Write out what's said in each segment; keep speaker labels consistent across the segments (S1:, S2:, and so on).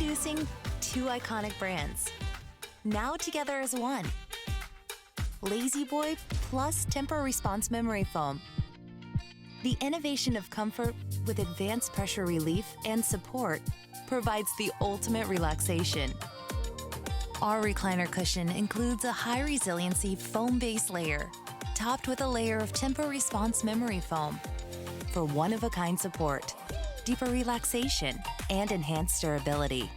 S1: Introducing two iconic brands, now together as one. Lazy Boy plus Temper Response Memory Foam. The innovation of comfort with advanced pressure relief and support provides the ultimate relaxation. Our recliner cushion includes a high resiliency foam base layer, topped with a layer of Temper Response Memory Foam for one-of-a-kind support, deeper relaxation, and enhanced durability.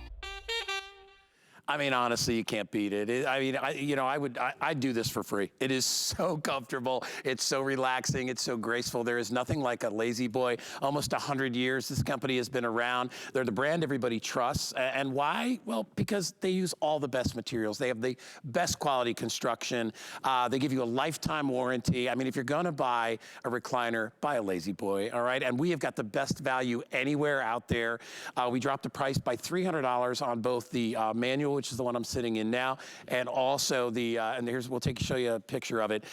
S2: I mean, honestly, you can't beat it. I'd do this for free. It is so comfortable. It's so relaxing. It's so graceful. There is nothing like a Lazy Boy. Almost 100 years this company has been around. They're the brand everybody trusts. And why? Well, because they use all the best materials. They have the best quality construction. They give you a lifetime warranty. I mean, if you're gonna buy a recliner, buy a Lazy Boy, all right? And we have got the best value anywhere out there. We dropped the price by $300 on both the manual, which is the one I'm sitting in now, and also the, we'll show you a picture of it.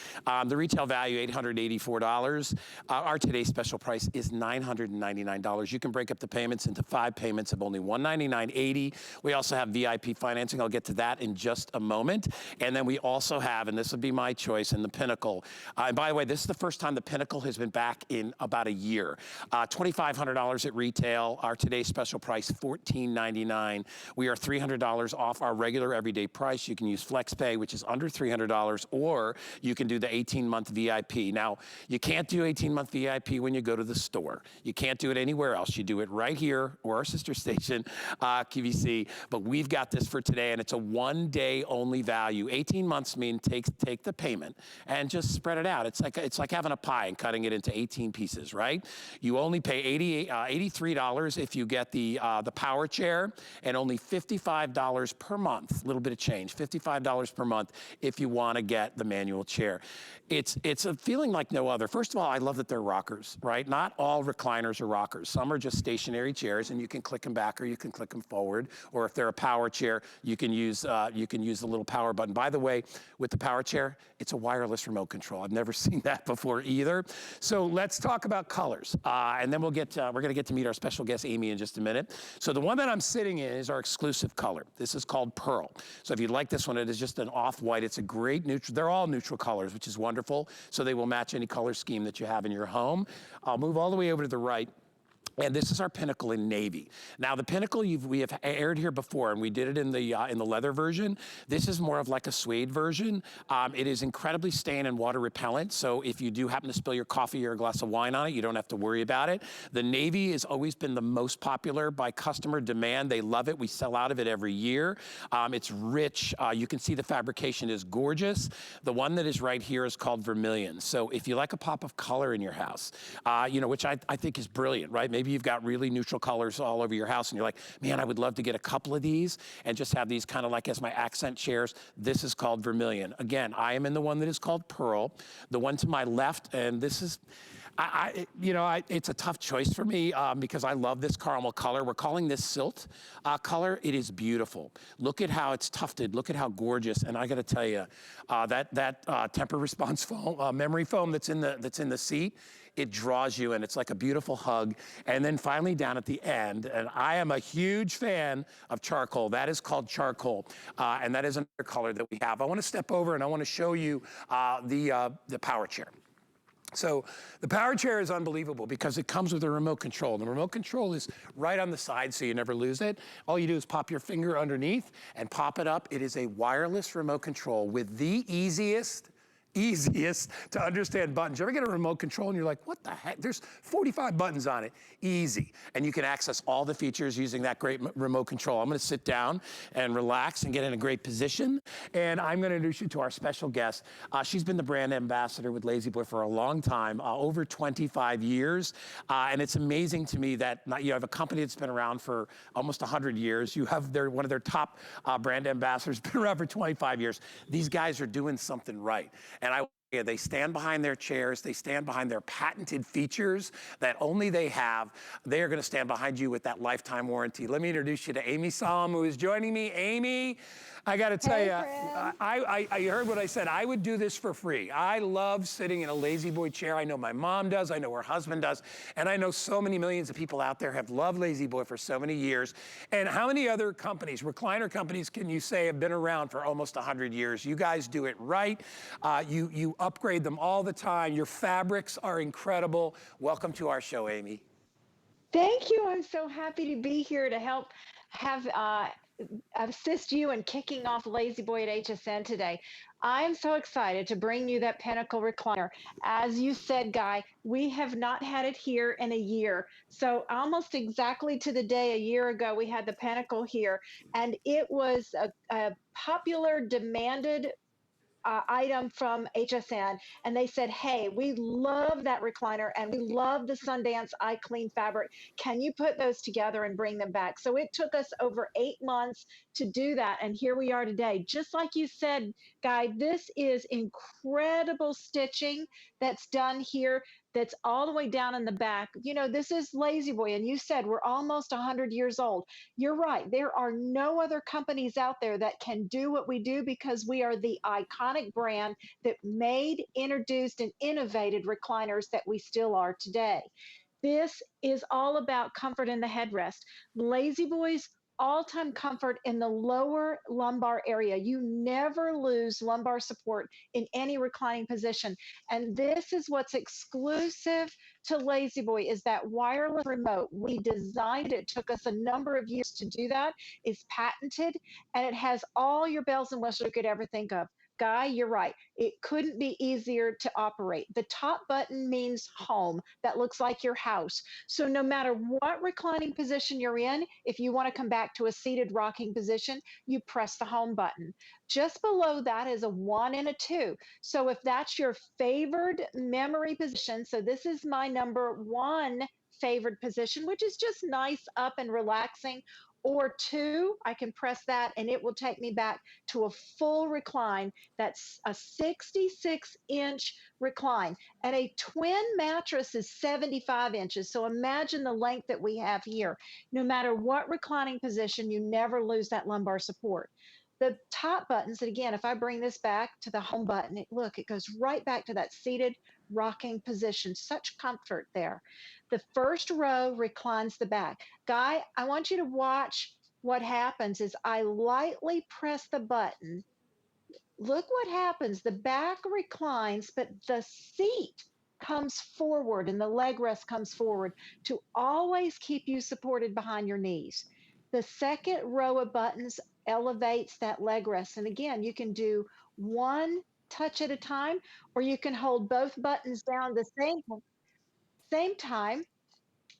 S2: The retail value, $884. Our today's special price is $999. You can break up the payments into 5 payments of only $199.80. We also have VIP financing. I'll get to that in just a moment. And then we also have, and this would be my choice, in the Pinnacle. And by the way, this is the first time the Pinnacle has been back in about a year. $2,500 at retail. Our today's special price, $1,499. We are $300 off our regular everyday price. You can use FlexPay, which is under $300, or you can do the 18-month VIP. Now, you can't do 18-month VIP when you go to the store. You can't do it anywhere else. You do it right here, or our sister station, QVC, but we've got this for today, and it's a one-day only value. 18 months mean take the payment and just spread it out. It's like having a pie and cutting it into 18 pieces, right? You only pay $83 if you get the power chair, and only $55 per month, a little bit of change, $55 per month if you want to get the manual chair. It's a feeling like no other. First of all, I love that they're rockers, right? Not all recliners are rockers. Some are just stationary chairs, and you can click them back or you can click them forward. Or if they're a power chair, you can use the little power button. By the way, with the power chair, it's a wireless remote control. I've never seen that before either. So let's talk about colors, and then we're gonna get to meet our special guest Amy in just a minute. So the one that I'm sitting in is our exclusive color. This is called Pearl. So if you like this one, it is just an off-white. It's a great neutral. They're all neutral colors, which is wonderful. So they will match any color scheme that you have in your home. I'll move all the way over to the right. And this is our Pinnacle in navy. Now the Pinnacle we have aired here before, and we did it in the leather version. This is more of like a suede version. It is incredibly stain and water repellent, so if you do happen to spill your coffee or a glass of wine on it, you don't have to worry about it. The navy has always been the most popular by customer demand. They love it. We sell out of it every year. It's rich. You can see the fabrication is gorgeous. The one that is right here is called Vermilion. So if you like a pop of color in your house, which I think is brilliant, right? Maybe you've got really neutral colors all over your house and you're like, man, I would love to get a couple of these and just have these kind of like as my accent chairs. This is called Vermilion. Again, I am in the one that is called Pearl. The one to my left, and this is, it's a tough choice for me because I love this caramel color. We're calling this Silt color. It is beautiful. Look at how it's tufted. Look at how gorgeous. And I got to tell you, that Temper Response foam, memory foam that's in the seat, it draws you in. It's like a beautiful hug. And then finally down at the end, and I am a huge fan of charcoal. That is called Charcoal, and that is another color that we have. I want to step over and I want to show you the power chair. So the power chair is unbelievable because it comes with a remote control. The remote control is right on the side so you never lose it. All you do is pop your finger underneath and pop it up. It is a wireless remote control with the easiest to understand buttons. You ever get a remote control and you're like, what the heck? There's 45 buttons on it. Easy. And you can access all the features using that great remote control. I'm gonna sit down and relax and get in a great position. And I'm gonna introduce you to our special guest. She's been the brand ambassador with Lazy Boy for a long time, over 25 years. And it's amazing to me that you have a company that's been around for almost 100 years. You have one of their top brand ambassadors, been around for 25 years. These guys are doing something right. And I Yeah, they stand behind their chairs. They stand behind their patented features that only they have. They are going to stand behind you with that lifetime warranty. Let me introduce you to Amy Solom, who is joining me. Amy, I got to tell
S3: Hey,
S2: you,
S3: Fred.
S2: I heard what I said. I would do this for free. I love sitting in a lazy boy chair. I know my mom does. I know her husband does. And I know so many millions of people out there have loved lazy boy for so many years. And how many other companies, recliner companies, can you say have been around for almost 100 years? You guys do it right. You upgrade them all the time. Your fabrics are incredible. Welcome to our show, Amy.
S3: Thank you. I'm so happy to be here to help have assist you in kicking off Lazy Boy at HSN today. I'm so excited to bring you that Pinnacle recliner. As you said, Guy, we have not had it here in a year. So almost exactly to the day a year ago, we had the Pinnacle here, and it was a popular, demanded item from HSN, and they said, "Hey, we love that recliner and we love the Sundance Eye Clean fabric. Can you put those together and bring them back?" So it took us over 8 months to do that, and here we are today. Just like you said, Guy, this is incredible stitching that's done here. That's all the way down in the back. You know, this is Lazy Boy, and you said we're almost 100 years old. You're right. There are no other companies out there that can do what we do because we are the iconic brand that made, introduced, and innovated recliners that we still are today. This is all about comfort in the headrest. Lazy Boy's all-time comfort in the lower lumbar area. You never lose lumbar support in any reclining position. And this is what's exclusive to Lazy Boy is that wireless remote. We designed it. It took us a number of years to do that. It's patented and it has all your bells and whistles you could ever think of. Guy, you're right. It couldn't be easier to operate. The top button means home. That looks like your house. So no matter what reclining position you're in, if you want to come back to a seated rocking position, you press the home button. Just below that is a 1 and a 2. So if that's your favored memory position, so this is my number 1 favored position, which is just nice, up and relaxing, or 2, I can press that and it will take me back to a full recline. That's a 66-inch recline. And a twin mattress is 75 inches. So imagine the length that we have here. No matter what reclining position, you never lose that lumbar support. The top buttons, and again, if I bring this back to the home button, look, it goes right back to that seated rocking position. Such comfort there. The first row reclines the back. Guy, I want you to watch what happens is I lightly press the button. Look what happens. The back reclines, but the seat comes forward and the leg rest comes forward to always keep you supported behind your knees. The second row of buttons elevates that leg rest. And again, you can do one touch at a time, or you can hold both buttons down the same time,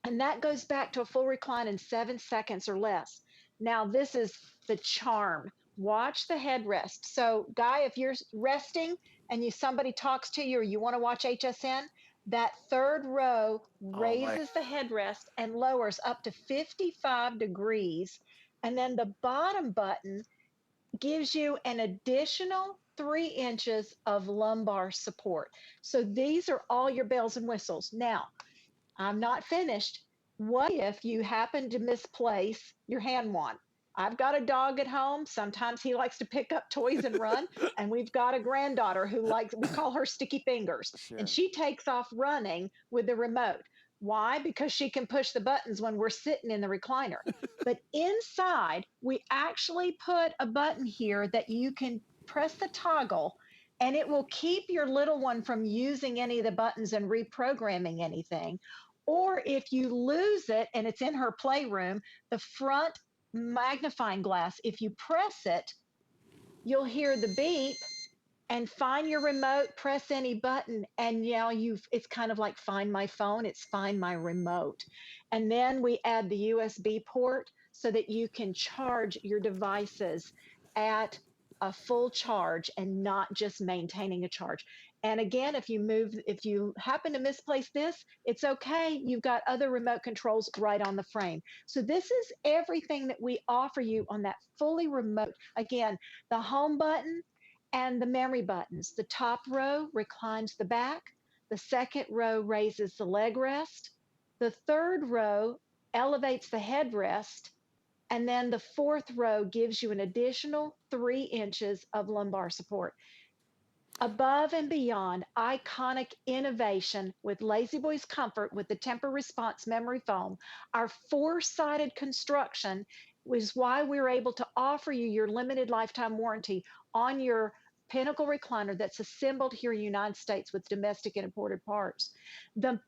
S3: and that goes back to a full recline in 7 seconds or less. Now, this is the charm. Watch the headrest. So, Guy, if you're resting and somebody talks to you or you want to watch HSN, that third row
S2: Oh my.
S3: raises the headrest and lowers up to 55 degrees. And then the bottom button gives you an additional 3 inches of lumbar support. So these are all your bells and whistles. Now, I'm not finished. What if you happen to misplace your hand wand? I've got a dog at home. Sometimes he likes to pick up toys and run. And we've got a granddaughter who likes, we call her Sticky Fingers. And
S2: Sure.
S3: she takes off running with the remote. Why? Because she can push the buttons when we're sitting in the recliner. But inside, we actually put a button here that you can press the toggle and it will keep your little one from using any of the buttons and reprogramming anything. Or if you lose it and it's in her playroom, the front magnifying glass, if you press it, you'll hear the beep and find your remote, press any button, and it's kind of like find my phone, it's find my remote. And then we add the USB port so that you can charge your devices at a full charge and not just maintaining a charge. And again, if you happen to misplace this, it's okay. You've got other remote controls right on the frame. So this is everything that we offer you on that fully remote. Again, the home button and the memory buttons. The top row reclines the back. The second row raises the leg rest. The third row elevates the headrest. And then the fourth row gives you an additional 3 inches of lumbar support. Above and beyond iconic innovation with Lazy Boy's comfort with the temper response memory foam, our four-sided construction is why we're able to offer you your limited lifetime warranty on your Pinnacle recliner that's assembled here in the United States with domestic and imported parts. The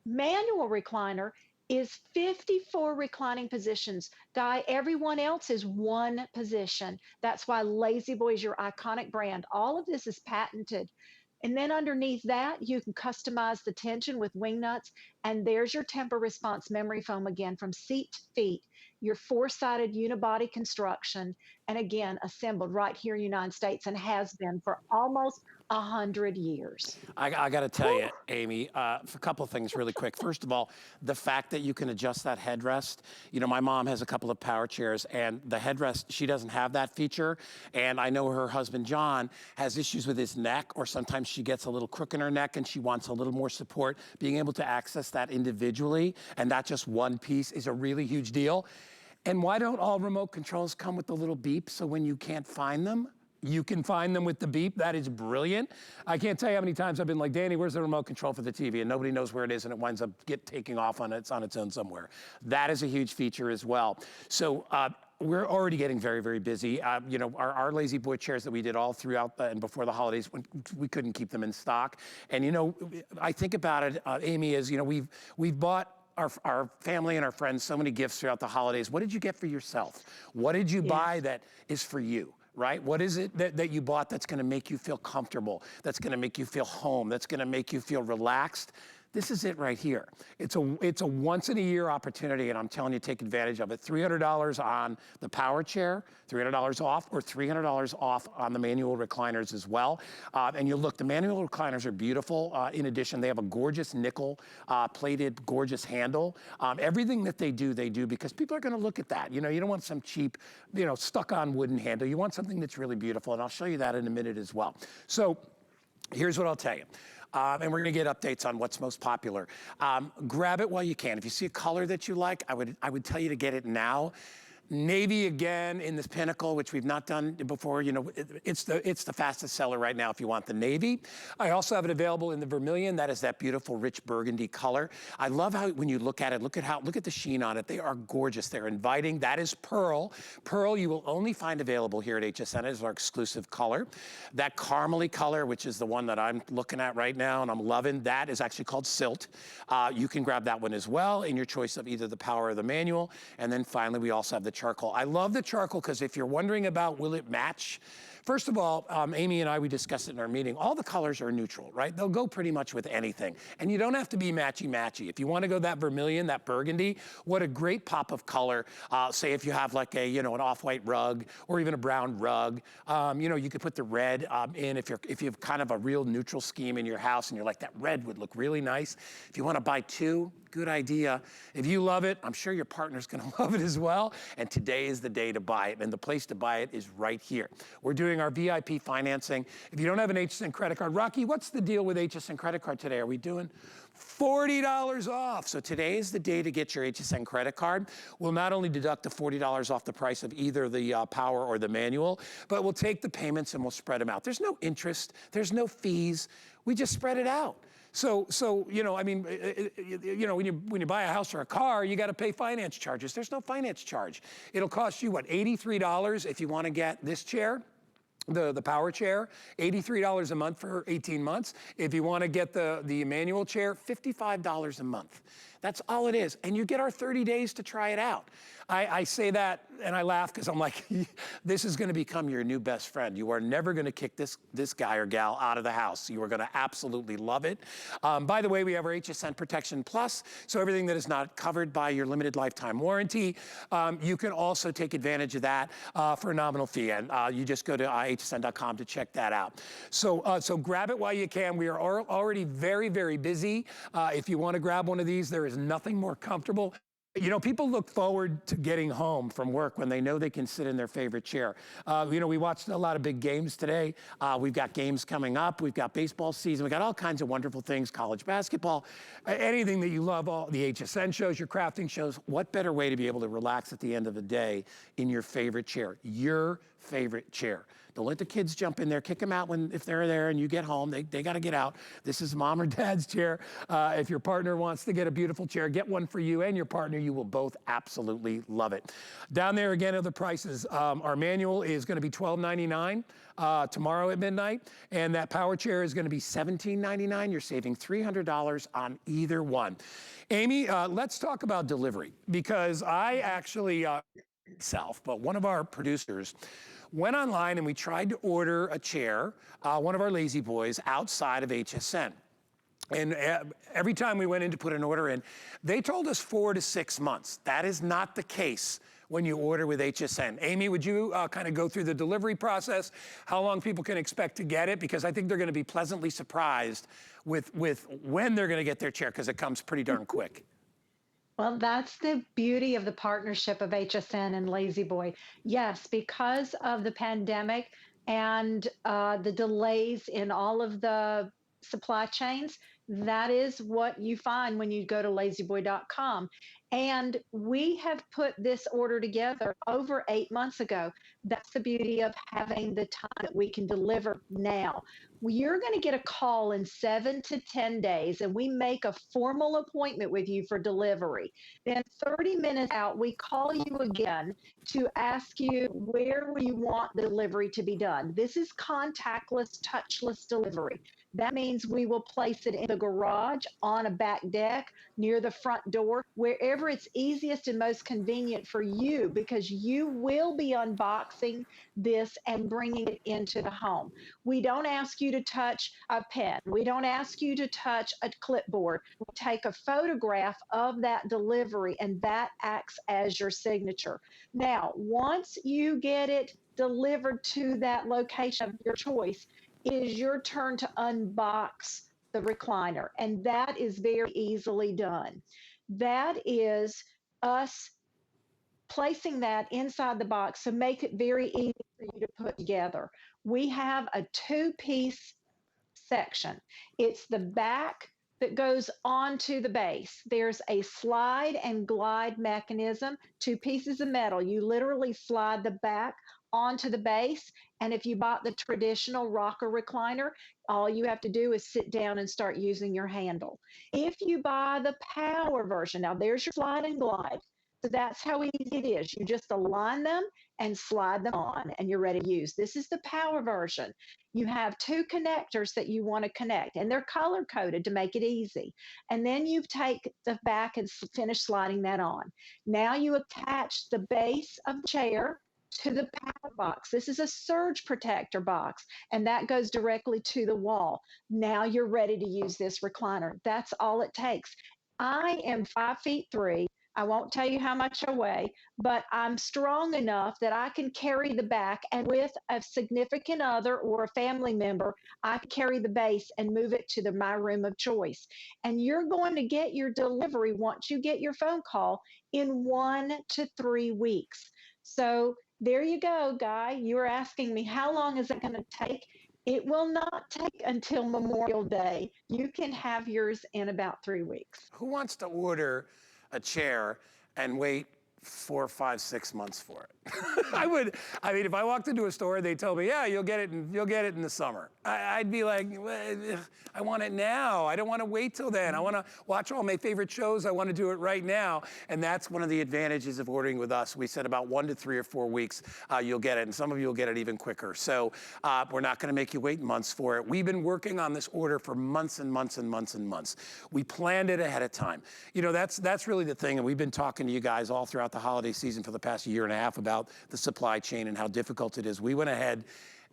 S3: manual recliner is 54 reclining positions. Guy, everyone else is one position. That's why Lazy Boy is your iconic brand. All of this is patented. And then underneath that, you can customize the tension with wing nuts. And there's your temper response memory foam again from seat to feet, your four-sided unibody construction. And again, assembled right here in the United States and has been for almost 100 years.
S2: I got to tell
S3: Whew.
S2: you, Amy, a couple of things really quick. First of all, the fact that you can adjust that headrest. You know, my mom has a couple of power chairs, and the headrest, she doesn't have that feature. And I know her husband, John, has issues with his neck, or sometimes she gets a little crook in her neck and she wants a little more support. Being able to access that individually and not just one piece is a really huge deal. And why don't all remote controls come with the little beep so when you can't find them, you can find them with the beep? That is brilliant. I can't tell you how many times I've been like, Danny, where's the remote control for the TV? And nobody knows where it is, and it winds up taking off on its own somewhere. That is a huge feature as well. So we're already getting very, very busy. You know, our Lazy Boy chairs that we did all throughout and before the holidays, we couldn't keep them in stock. And you know, I think about it, Amy, is, you know, we've bought our family and our friends so many gifts throughout the holidays. What did you get for yourself? What did you buy that is for you? Right? What is it that you bought that's gonna make you feel comfortable, that's gonna make you feel home, that's gonna make you feel relaxed? This is it right here. It's a once in a year opportunity, and I'm telling you, take advantage of it. $300 on the power chair, $300 off, or $300 off on the manual recliners as well. And you look, the manual recliners are beautiful. In addition, they have a gorgeous nickel plated, gorgeous handle. Everything that they do because people are gonna look at that. You know, you don't want some cheap, you know, stuck on wooden handle. You want something that's really beautiful, and I'll show you that in a minute as well. So here's what I'll tell you. And we're gonna get updates on what's most popular. Grab it while you can. If you see a color that you like, I would tell you to get it now. Navy again in this Pinnacle, which we've not done before. You know, it's the fastest seller right now if you want the navy. I also have it available in the vermilion. That is that beautiful rich burgundy color. I love how when you look at it, look at the sheen on it. They are gorgeous. They're inviting. That is pearl. Pearl you will only find available here at HSN. It is our exclusive color. That caramely color, which is the one that I'm looking at right now and I'm loving, that is actually called Silt. You can grab that one as well in your choice of either the power or the manual. And then finally, we also have the charcoal. I love the charcoal because if you're wondering about will it match, first of all, Amy and I, we discussed it in our meeting, all the colors are neutral, right? They'll go pretty much with anything. And you don't have to be matchy-matchy. If you want to go that vermilion, that burgundy, what a great pop of color. Say if you have like a, you know, an off-white rug or even a brown rug, you know, you could put the red in if you have kind of a real neutral scheme in your house and you're like, that red would look really nice. If you want to buy two, good idea. If you love it, I'm sure your partner's gonna love it as well. And today is the day to buy it. And the place to buy it is right here. We're doing our VIP financing. If you don't have an HSN credit card, Rocky, what's the deal with HSN credit card today? Are we doing $40 off? So today is the day to get your HSN credit card. We'll not only deduct the $40 off the price of either the power or the manual, but we'll take the payments and we'll spread them out. There's no interest, there's no fees. We just spread it out. So you know, I mean, you know, when you buy a house or a car, you got to pay finance charges. There's no finance charge. It'll cost you what, $83 if you want to get this chair, the power chair, $83 a month for 18 months. If you want to get the manual chair, $55 a month. That's all it is. And you get our 30 days to try it out. I say that and I laugh because I'm like, this is going to become your new best friend. You are never going to kick this guy or gal out of the house. You are going to absolutely love it. By the way, we have our HSN Protection Plus, so everything that is not covered by your limited lifetime warranty, you can also take advantage of that for a nominal fee. And you just go to hsn.com to check that out. So grab it while you can. We are already very, very busy. If you want to grab one of these, there is nothing more comfortable You know, people look forward to getting home from work when they know they can sit in their favorite chair. You know, we watched a lot of big games today. We've got games coming up. We've got baseball season. We got all kinds of wonderful things, college basketball, anything that you love, all the HSN shows, your crafting shows. What better way to be able to relax at the end of the day in your favorite chair? Your favorite chair. Don't let the kids jump in there, kick them out if they're there and you get home. They got to get out. This is mom or dad's chair. If your partner wants to get a beautiful chair, get one for you and your partner. You will both absolutely love it. Down there again are the prices. Our manual is going to be $12.99 tomorrow at midnight, and that power chair is going to be $17.99. You're saving $300 on either one. Amy, let's talk about delivery, because I actually but one of our producers went online and we tried to order a chair, one of our Lazy Boys, outside of HSN. And every time we went in to put an order in, they told us 4 to 6 months. That is not the case when you order with HSN. Amy, would you kind of go through the delivery process, how long people can expect to get it? Because I think they're going to be pleasantly surprised with when they're going to get their chair, because it comes pretty darn quick.
S3: Well, that's the beauty of the partnership of HSN and Lazy Boy. Yes, because of the pandemic and the delays in all of the supply chains, that is what you find when you go to lazyboy.com. And we have put this order together over 8 months ago. That's the beauty of having the time that we can deliver now. You're going to get a call in 7 to 10 days, and we make a formal appointment with you for delivery. Then 30 minutes out, we call you again to ask you where you want the delivery to be done. This is contactless, touchless delivery. That means we will place it in the garage, on a back deck, near the front door, wherever it's easiest and most convenient for you, because you will be unboxing this and bringing it into the home. We don't ask you to touch a pen. We don't ask you to touch a clipboard. We take a photograph of that delivery, and that acts as your signature. Now, once you get it delivered to that location of your choice, it is your turn to unbox the recliner, and that is very easily done. That is us placing that inside the box to make it very easy for you to put together. We have a 2-piece section. It's the back that goes onto the base. There's a slide and glide mechanism, 2 pieces of metal. You literally slide the back onto the base. And if you bought the traditional rocker recliner, all you have to do is sit down and start using your handle. If you buy the power version, now there's your slide and glide. So that's how easy it is. You just align them and slide them on, and you're ready to use. This is the power version. You have 2 connectors that you want to connect, and they're color coded to make it easy. And then you take the back and finish sliding that on. Now you attach the base of the chair to the power box. This is a surge protector box, and that goes directly to the wall. Now you're ready to use this recliner. That's all it takes. I am 5'3". I won't tell you how much I weigh, but I'm strong enough that I can carry the back, and with a significant other or a family member, I can carry the base and move it to my room of choice. And you're going to get your delivery once you get your phone call in 1 to 3 weeks. So there you go, Guy. You were asking me, how long is it going to take? It will not take until Memorial Day. You can have yours in about 3 weeks.
S2: Who wants to order a chair and wait 4, 5, 6 months for it? I mean, if I walked into a store, they told me, yeah, you'll get it in the summer. I'd be like, well, I want it now. I don't want to wait till then. I want to watch all my favorite shows. I want to do it right now. And that's one of the advantages of ordering with us. We said about 1 to 3 or 4 weeks, you'll get it. And some of you will get it even quicker. So we're not going to make you wait months for it. We've been working on this order for months and months and months and months. We planned it ahead of time. You know, that's really the thing. And we've been talking to you guys all throughout the holiday season for the past 1.5 years about the supply chain and how difficult it is. We went ahead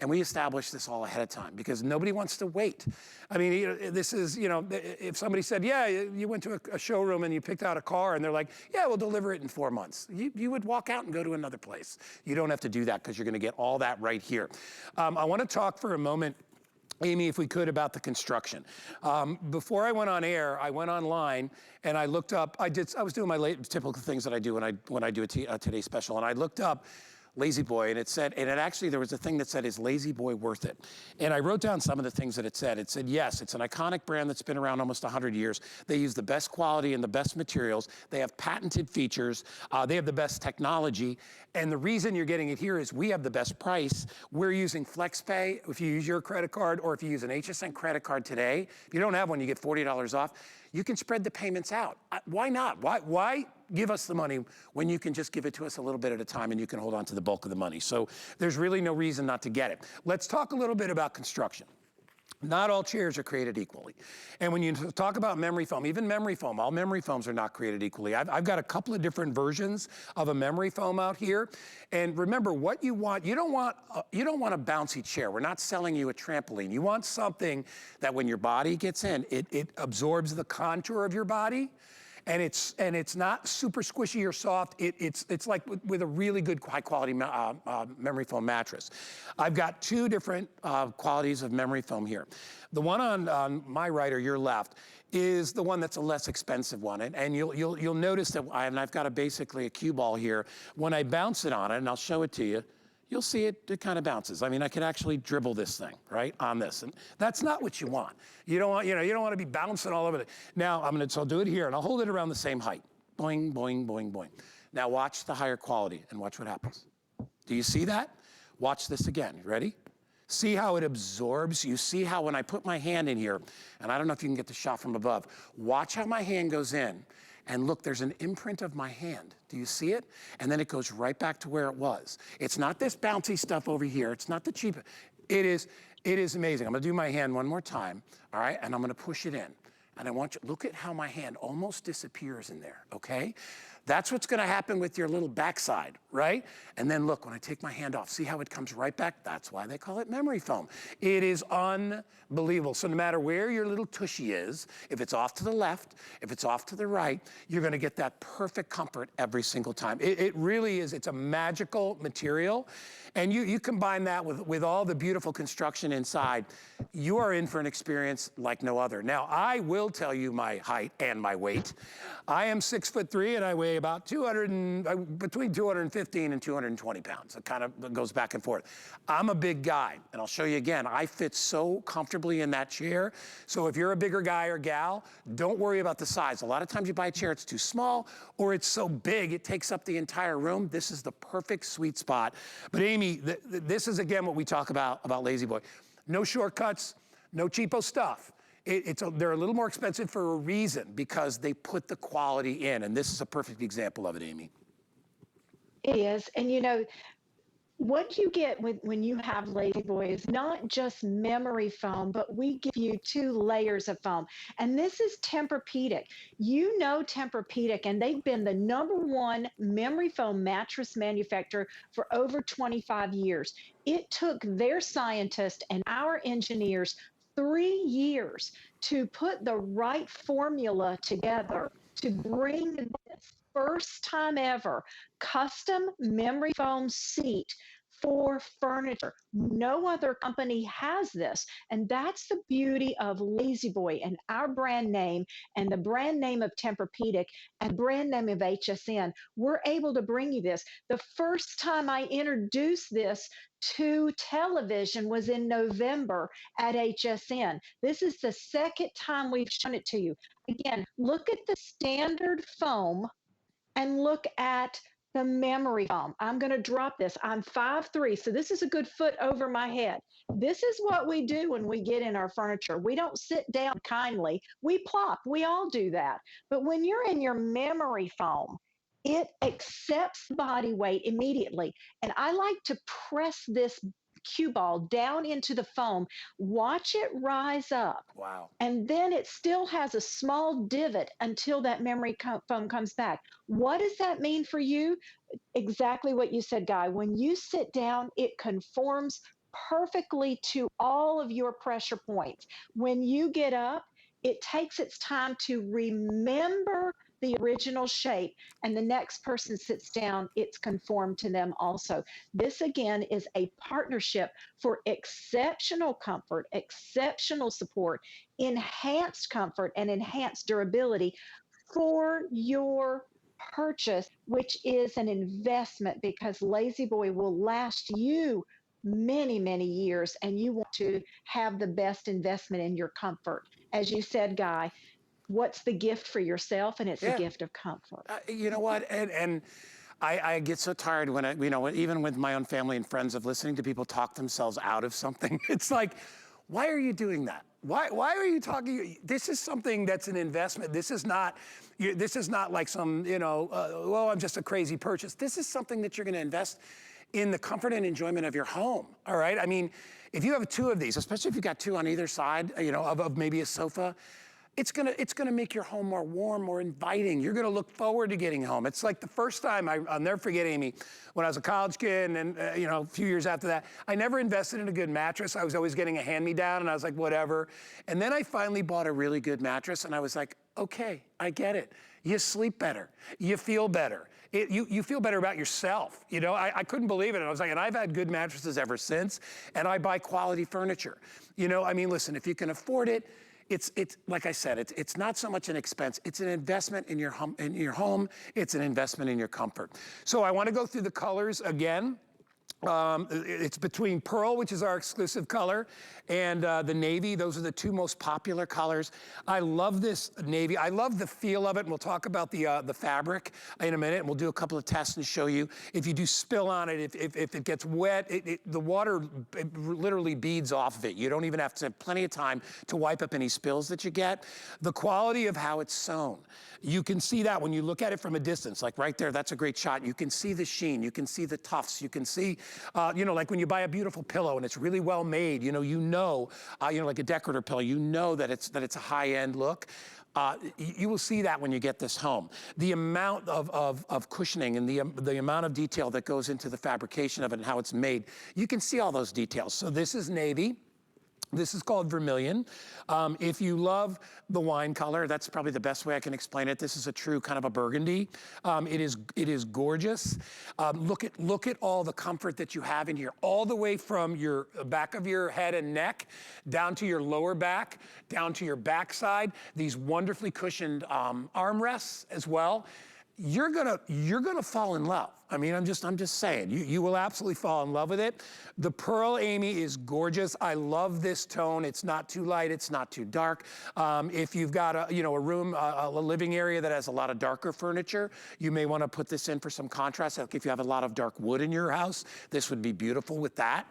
S2: and we established this all ahead of time because nobody wants to wait. I mean, this is, you know, if somebody said, yeah, you went to a showroom and you picked out a car and they're like, yeah, we'll deliver it in 4 months. You would walk out and go to another place. You don't have to do that because you're going to get all that right here. I want to talk for a moment Amy, if we could, about the construction. Before I went on air, I went online and I looked up. I was doing my typical things that I do when I do a Today Special, and I looked up Lazy Boy, and it said, and it actually, there was a thing that said, is Lazy Boy worth it? And I wrote down some of the things that it said. It said, yes, it's an iconic brand that's been around almost 100 years. They use the best quality and the best materials. They have patented features. They have the best technology. And the reason you're getting it here is we have the best price. We're using FlexPay. If you use your credit card, or if you use an HSN credit card today, if you don't have one, you get $40 off. You can spread the payments out. Why not? Why give us the money when you can just give it to us a little bit at a time and you can hold on to the bulk of the money? So there's really no reason not to get it. Let's talk a little bit about construction. Not all chairs are created equally. And when you talk about memory foam, even memory foam, all memory foams are not created equally. I've got a couple of different versions of a memory foam out here. And remember, what you want, you don't want a bouncy chair. We're not selling you a trampoline. You want something that when your body gets in, it absorbs the contour of your body. And it's not super squishy or soft. It's like with a really good high quality memory foam mattress. I've got two different qualities of memory foam here. The one on my right or your left is the one that's a less expensive one. And you'll notice that I've got basically a cue ball here. When I bounce it on it, and I'll show it to you, you'll see it kind of bounces. I mean, I could actually dribble this thing, right, on this. And that's not what you want. You don't want to be bouncing all over it. Now, so I'll do it here, and I'll hold it around the same height. Boing, boing, boing, boing. Now watch the higher quality, and watch what happens. Do you see that? Watch this again. Ready? See how it absorbs? You see how when I put my hand in here, and I don't know if you can get the shot from above, watch how my hand goes in. And look, there's an imprint of my hand. Do you see it? And then it goes right back to where it was. It's not this bouncy stuff over here. It's not the cheap. It is amazing. I'm gonna do my hand one more time, all right? And I'm gonna push it in. And I want you, look at how my hand almost disappears in there, okay? That's what's gonna happen with your little backside, right? And then look, when I take my hand off, see how it comes right back? That's why they call it memory foam. It is unbelievable. So no matter where your little tushy is, if it's off to the left, if it's off to the right, you're gonna get that perfect comfort every single time. It really is, it's a magical material. And you combine that with all the beautiful construction inside, you are in for an experience like no other. Now, I will tell you my height and my weight. I am 6'3" and I weigh about between 215 and 220 pounds. It kind of goes back and forth. I'm a big guy, and I'll show you again. I fit so comfortably in that chair. So if you're a bigger guy or gal, don't worry about the size. A lot of times you buy a chair, it's too small, or it's so big, it takes up the entire room. This is the perfect sweet spot. But Amy, this is again what we talk about Lazy Boy. No shortcuts, no cheapo stuff. They're a little more expensive for a reason, because they put the quality in, and this is a perfect example of it, Amy.
S3: It is. And what you get when you have Lazy Boy is not just memory foam, but we give you 2 layers of foam. And this is Tempur-Pedic. You know Tempur-Pedic, and they've been the #1 memory foam mattress manufacturer for over 25 years. It took their scientists and our engineers 3 years to put the right formula together to bring this first time ever custom memory foam seat for furniture. No other company has this. And that's the beauty of Lazy Boy and our brand name and the brand name of Tempur-Pedic and brand name of HSN. We're able to bring you this. The first time I introduced this to television was in November at HSN. This is the second time we've shown it to you. Again, look at the standard foam and look at the memory foam. I'm going to drop this. I'm 5'3", so this is a good foot over my head. This is what we do when we get in our furniture. We don't sit down kindly. We plop. We all do that. But when you're in your memory foam, it accepts body weight immediately. And I like to press this cue ball down into the foam, watch it rise up.
S2: Wow.
S3: And then it still has a small divot until that memory foam comes back. What does that mean for you? Exactly what you said, Guy. When you sit down, it conforms perfectly to all of your pressure points. When you get up, it takes its time to remember the original shape, and the next person sits down, it's conformed to them also. This again is a partnership for exceptional comfort, exceptional support, enhanced comfort, and enhanced durability for your purchase, which is an investment because Lazy Boy will last you many, many years, and you want to have the best investment in your comfort. As you said, Guy, what's the gift for yourself? And it's a
S2: Yeah.
S3: gift of comfort.
S2: You know what? And I get so tired when even with my own family and friends of listening to people talk themselves out of something. It's like, why are you doing that? Why are you talking? This is something that's an investment. This is not like some, well, I'm just a crazy purchase. This is something that you're going to invest in the comfort and enjoyment of your home. All right. I mean, if you have two of these, especially if you've got two on either side, of maybe a sofa, it's gonna make your home more warm, more inviting. You're gonna look forward to getting home. It's like the first time, I'll never forget, Amy, when I was a college kid and a few years after that, I never invested in a good mattress. I was always getting a hand-me-down and I was like, whatever. And then I finally bought a really good mattress and I was like, okay, I get it. You sleep better, you feel better. You feel better about yourself. I couldn't believe it. And I was like, and I've had good mattresses ever since, and I buy quality furniture. Listen, if you can afford it, it's like I said, it's not so much an expense. It's an investment in your home. It's an investment in your comfort. So I want to go through the colors again. It's between pearl, which is our exclusive color, and the navy. Those are the two most popular colors. I love this navy. I love the feel of it, and we'll talk about the fabric in a minute, and we'll do a couple of tests and show you. If you do spill on it, if it gets wet, the water literally beads off of it. You don't even have to have plenty of time to wipe up any spills that you get. The quality of how it's sewn. You can see that when you look at it from a distance, like right there, that's a great shot. You can see the sheen, you can see the tufts, you can see, like when you buy a beautiful pillow and it's really well made, like a decorator pillow, that it's a high-end look. You will see that when you get this home. The amount of cushioning and the amount of detail that goes into the fabrication of it and how it's made, you can see all those details. So this is navy. This is called vermilion. If you love the wine color, that's probably the best way I can explain it. This is a true kind of a burgundy. It is gorgeous. Look at all the comfort that you have in here, all the way from your back of your head and neck, down to your lower back, down to your backside. These wonderfully cushioned armrests as well. You're gonna fall in love. I mean, I'm just saying, you will absolutely fall in love with it. The pearl, Amy, is gorgeous. I love this tone. It's not too light, it's not too dark. If you've got a room, a living area that has a lot of darker furniture, you may want to put this in for some contrast. Like if you have a lot of dark wood in your house, this would be beautiful with that.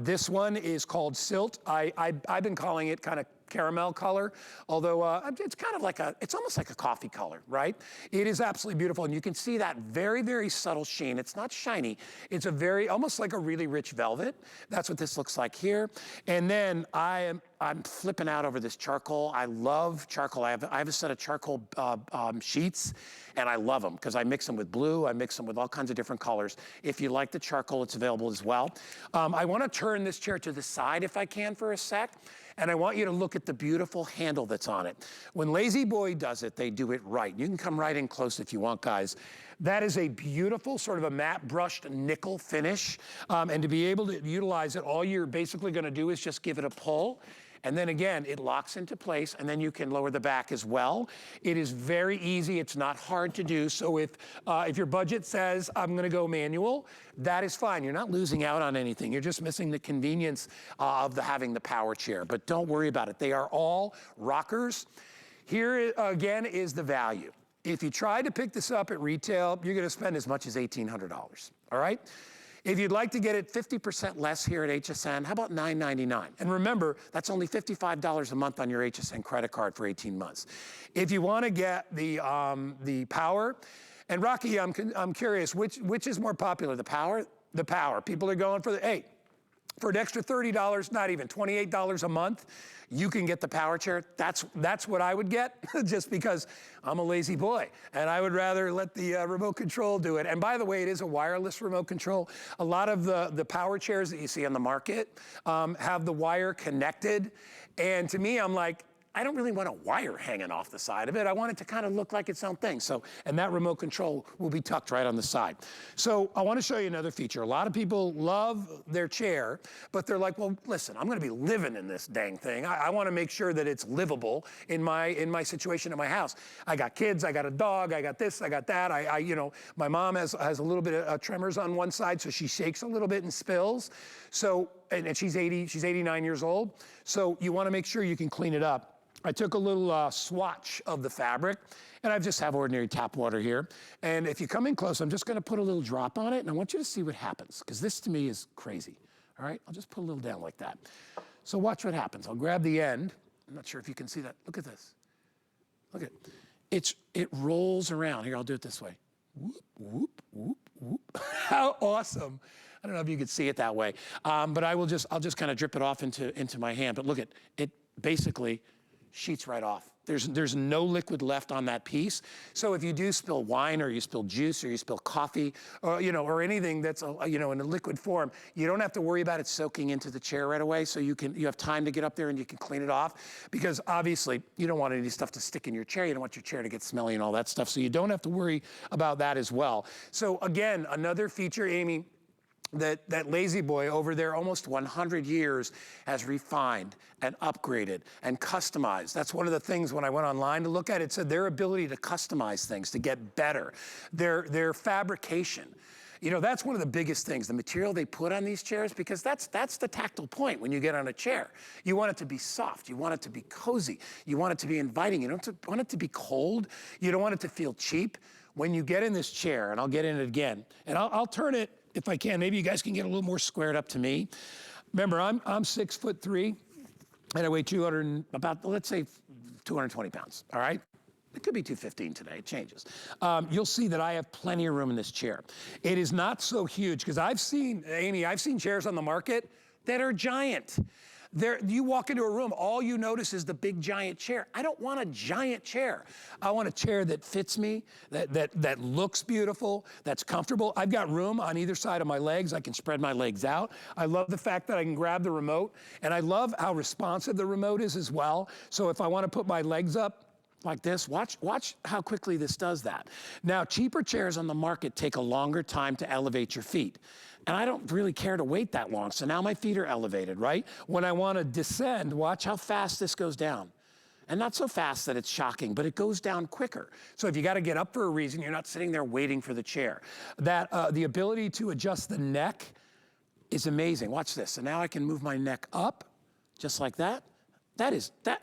S2: This one is called Silt. I've been calling it kind of caramel color, although it's kind of it's almost like a coffee color, right? It is absolutely beautiful, and you can see that very, very subtle sheen. It's not shiny. It's almost like a really rich velvet. That's what this looks like here. And then I'm flipping out over this charcoal. I love charcoal. I have a set of charcoal sheets, and I love them because I mix them with blue. I mix them with all kinds of different colors. If you like the charcoal, it's available as well. I want to turn this chair to the side if I can for a sec. And I want you to look at the beautiful handle that's on it. When Lazy Boy does it, they do it right. You can come right in close if you want, guys. That is a beautiful sort of a matte brushed nickel finish. And to be able to utilize it, all you're basically gonna do is just give it a pull. And then again, it locks into place, and then you can lower the back as well. It is very easy. It's not hard to do. So if your budget says, I'm gonna go manual, that is fine. You're not losing out on anything. You're just missing the convenience of having the power chair. But don't worry about it. They are all rockers. Here again is the value. If you try to pick this up at retail, you're gonna spend as much as $1,800, all right? If you'd like to get it 50% less here at HSN, how about $9.99? And remember, that's only $55 a month on your HSN credit card for 18 months. If you want to get the power, and Rocky, I'm curious, which is more popular, the power? The power. People are going for for an extra $30, not even $28 a month, you can get the power chair. That's what I would get, just because I'm a lazy boy and I would rather let the remote control do it. And by the way, it is a wireless remote control. A lot of the power chairs that you see on the market have the wire connected. And to me, I'm like, I don't really want a wire hanging off the side of it. I want it to kind of look like its own thing. So, and that remote control will be tucked right on the side. So I want to show you another feature. A lot of people love their chair, but they're like, well, listen, I'm going to be living in this dang thing. I want to make sure that it's livable in my situation in my house. I got kids, I got a dog, I got this, I got that. You know, my mom has a little bit of tremors on one side, so she shakes a little bit and spills. So, and she's 89 years old. So you want to make sure you can clean it up. I took a little swatch of the fabric, and I just have ordinary tap water here. And if you come in close, I'm just going to put a little drop on it, and I want you to see what happens, because this to me is crazy. All right, I'll just put a little down like that. So watch what happens. I'll grab the end. I'm not sure if you can see that. Look at this. Look at it. It rolls around. Here, I'll do it this way. Whoop, whoop, whoop, whoop. How awesome. I don't know if you could see it that way, but I'll just kind of drip it off into my hand. But look at it, basically sheets right off. There's no liquid left on that piece. So if you do spill wine, or you spill juice, or you spill coffee, or or anything that's in a liquid form, you don't have to worry about it soaking into the chair right away. So you have time to get up there and you can clean it off, because obviously you don't want any stuff to stick in your chair. You don't want your chair to get smelly and all that stuff. So you don't have to worry about that as well. So again, another feature, Amy, that Lazy Boy over there almost 100 years has refined and upgraded and customized. That's one of the things when I went online to look at it, said their ability to customize things, to get better, their fabrication. You know, that's one of the biggest things, the material they put on these chairs, because that's the tactile point when you get on a chair. You want it to be soft, you want it to be cozy, you want it to be inviting, you don't want it to be cold, you don't want it to feel cheap. When you get in this chair, and I'll get in it again, and I'll turn it, if I can, maybe you guys can get a little more squared up to me. Remember, I'm 6'3", and I weigh let's say 220 pounds, all right? It could be 215 today, it changes. You'll see that I have plenty of room in this chair. It is not so huge, because I've seen chairs on the market that are giant. You walk into a room, all you notice is the big giant chair. I don't want a giant chair. I want a chair that fits me, that looks beautiful, that's comfortable. I've got room on either side of my legs. I can spread my legs out. I love the fact that I can grab the remote, and I love how responsive the remote is as well. So if I want to put my legs up like this, watch how quickly this does that. Now, cheaper chairs on the market take a longer time to elevate your feet. And I don't really care to wait that long, so now my feet are elevated, right? When I want to descend, watch how fast this goes down. And not so fast that it's shocking, but it goes down quicker. So if you got to get up for a reason, you're not sitting there waiting for the chair. The ability to adjust the neck is amazing. Watch this. So now I can move my neck up, just like that.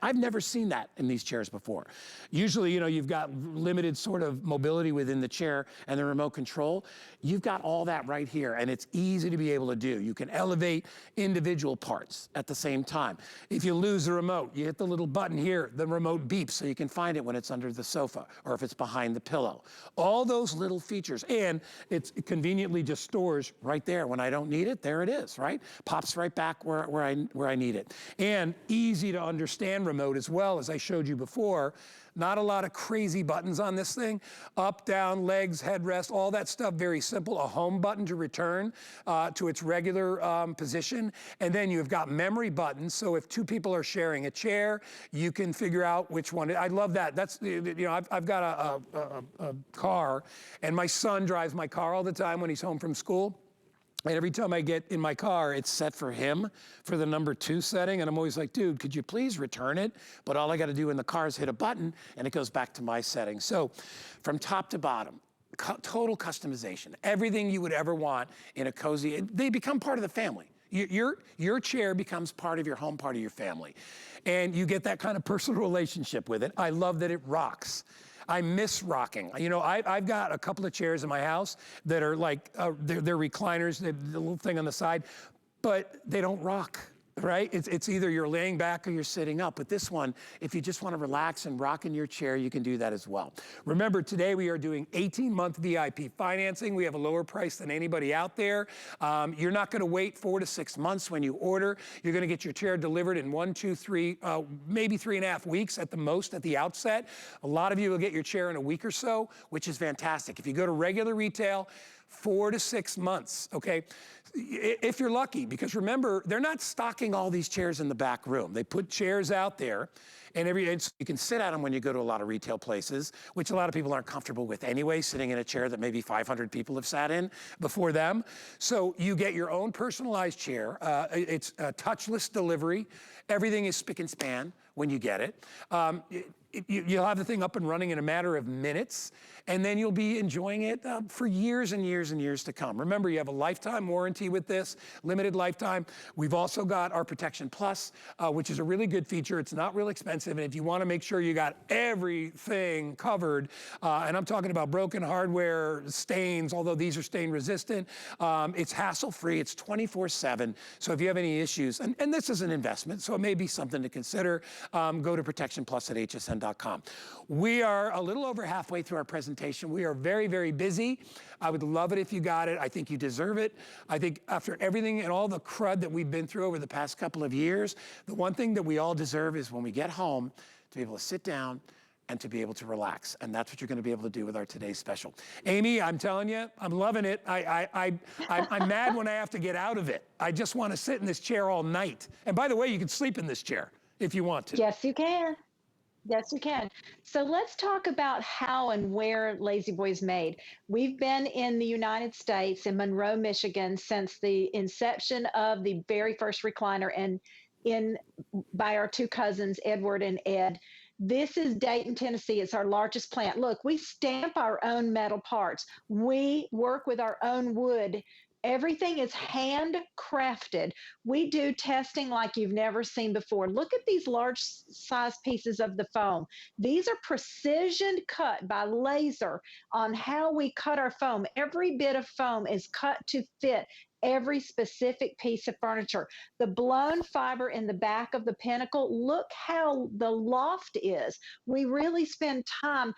S2: I've never seen that in these chairs before. Usually, you've got limited sort of mobility within the chair and the remote control. You've got all that right here, and it's easy to be able to do. You can elevate individual parts at the same time. If you lose the remote, you hit the little button here, the remote beeps, so you can find it when it's under the sofa or if it's behind the pillow. All those little features, and it conveniently just stores right there. When I don't need it, there it is, right? Pops right back where I need it. And easy to understand remote as well, as I showed you before. Not a lot of crazy buttons on this thing. Up, down, legs, headrest, all that stuff, very simple. A home button to return to its regular position. And then you've got memory buttons, so if two people are sharing a chair, you can figure out which one. I love that. That's, I've got a car, and my son drives my car all the time when he's home from school. And every time I get in my car, it's set for him for the number 2 setting. And I'm always like, dude, could you please return it? But all I got to do in the car is hit a button, and it goes back to my setting. So from top to bottom, total customization. Everything you would ever want in a cozy, they become part of the family. Your chair becomes part of your home, part of your family. And you get that kind of personal relationship with it. I love that it rocks. I miss rocking. I've got a couple of chairs in my house that are like, they're recliners, the little thing on the side, but they don't rock, right? It's either you're laying back or you're sitting up. But this one, if you just want to relax and rock in your chair, you can do that as well. Remember, today we are doing 18-month VIP financing. We have a lower price than anybody out there. You're not going to wait 4 to 6 months when you order. You're going to get your chair delivered in 1, 2, 3, maybe 3.5 weeks at the most at the outset. A lot of you will get your chair in a week or so, which is fantastic. If you go to regular retail, 4 to 6 months, okay? If you're lucky, because remember, they're not stocking all these chairs in the back room. They put chairs out there, and you can sit at them when you go to a lot of retail places, which a lot of people aren't comfortable with anyway, sitting in a chair that maybe 500 people have sat in before them. So you get your own personalized chair. It's a touchless delivery. Everything is spick and span when you get it. You'll have the thing up and running in a matter of minutes, and then you'll be enjoying it for years and years and years to come. Remember, you have a lifetime warranty with this, limited lifetime. We've also got our Protection Plus, which is a really good feature. It's not real expensive, and if you want to make sure you got everything covered, and I'm talking about broken hardware, stains, although these are stain resistant, it's hassle-free, it's 24/7, so if you have any issues, and this is an investment, so it may be something to consider, go to Protection Plus at hsn.com. We are a little over halfway through our presentation. We are very, very busy. I would love it if you got it. I think you deserve it. I think after everything and all the crud that we've been through over the past couple of years, the one thing that we all deserve is when we get home to be able to sit down and to be able to relax. And that's what you're going to be able to do with our today's special. Amy, I'm telling you, I'm loving it. I'm mad when I have to get out of it. I just want to sit in this chair all night. And by the way, you can sleep in this chair if you want to.
S3: Yes, you can. Yes, you can. So let's talk about how and where Lazy Boy is made. We've been in the United States, in Monroe, Michigan, since the inception of the very first recliner, and by our two cousins, Edward and Ed. This is Dayton, Tennessee. It's our largest plant. Look, we stamp our own metal parts. We work with our own wood. Everything is handcrafted. We do testing like you've never seen before. Look at these large size pieces of the foam. These are precision cut by laser on how we cut our foam. Every bit of foam is cut to fit every specific piece of furniture. The blown fiber in the back of the pinnacle, look how the loft is. We really spend time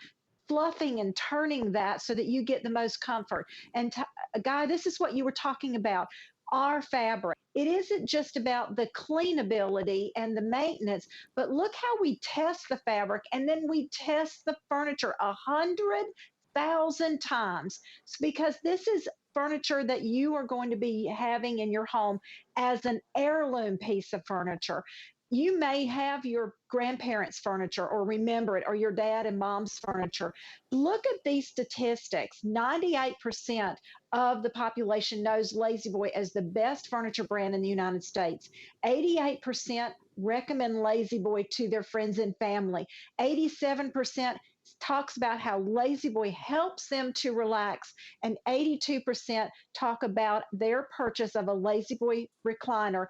S3: fluffing and turning that so that you get the most comfort. And Guy, this is what you were talking about. Our fabric. It isn't just about the cleanability and the maintenance, but look how we test the fabric, and then we test the furniture 100,000 times, because this is furniture that you are going to be having in your home as an heirloom piece of furniture. You may have your grandparents' furniture or remember it, or your dad and mom's furniture. Look at these statistics. 98% of the population knows Lazy Boy as the best furniture brand in the United States. 88% recommend Lazy Boy to their friends and family. 87% talks about how Lazy Boy helps them to relax, and 82% talk about their purchase of a Lazy Boy recliner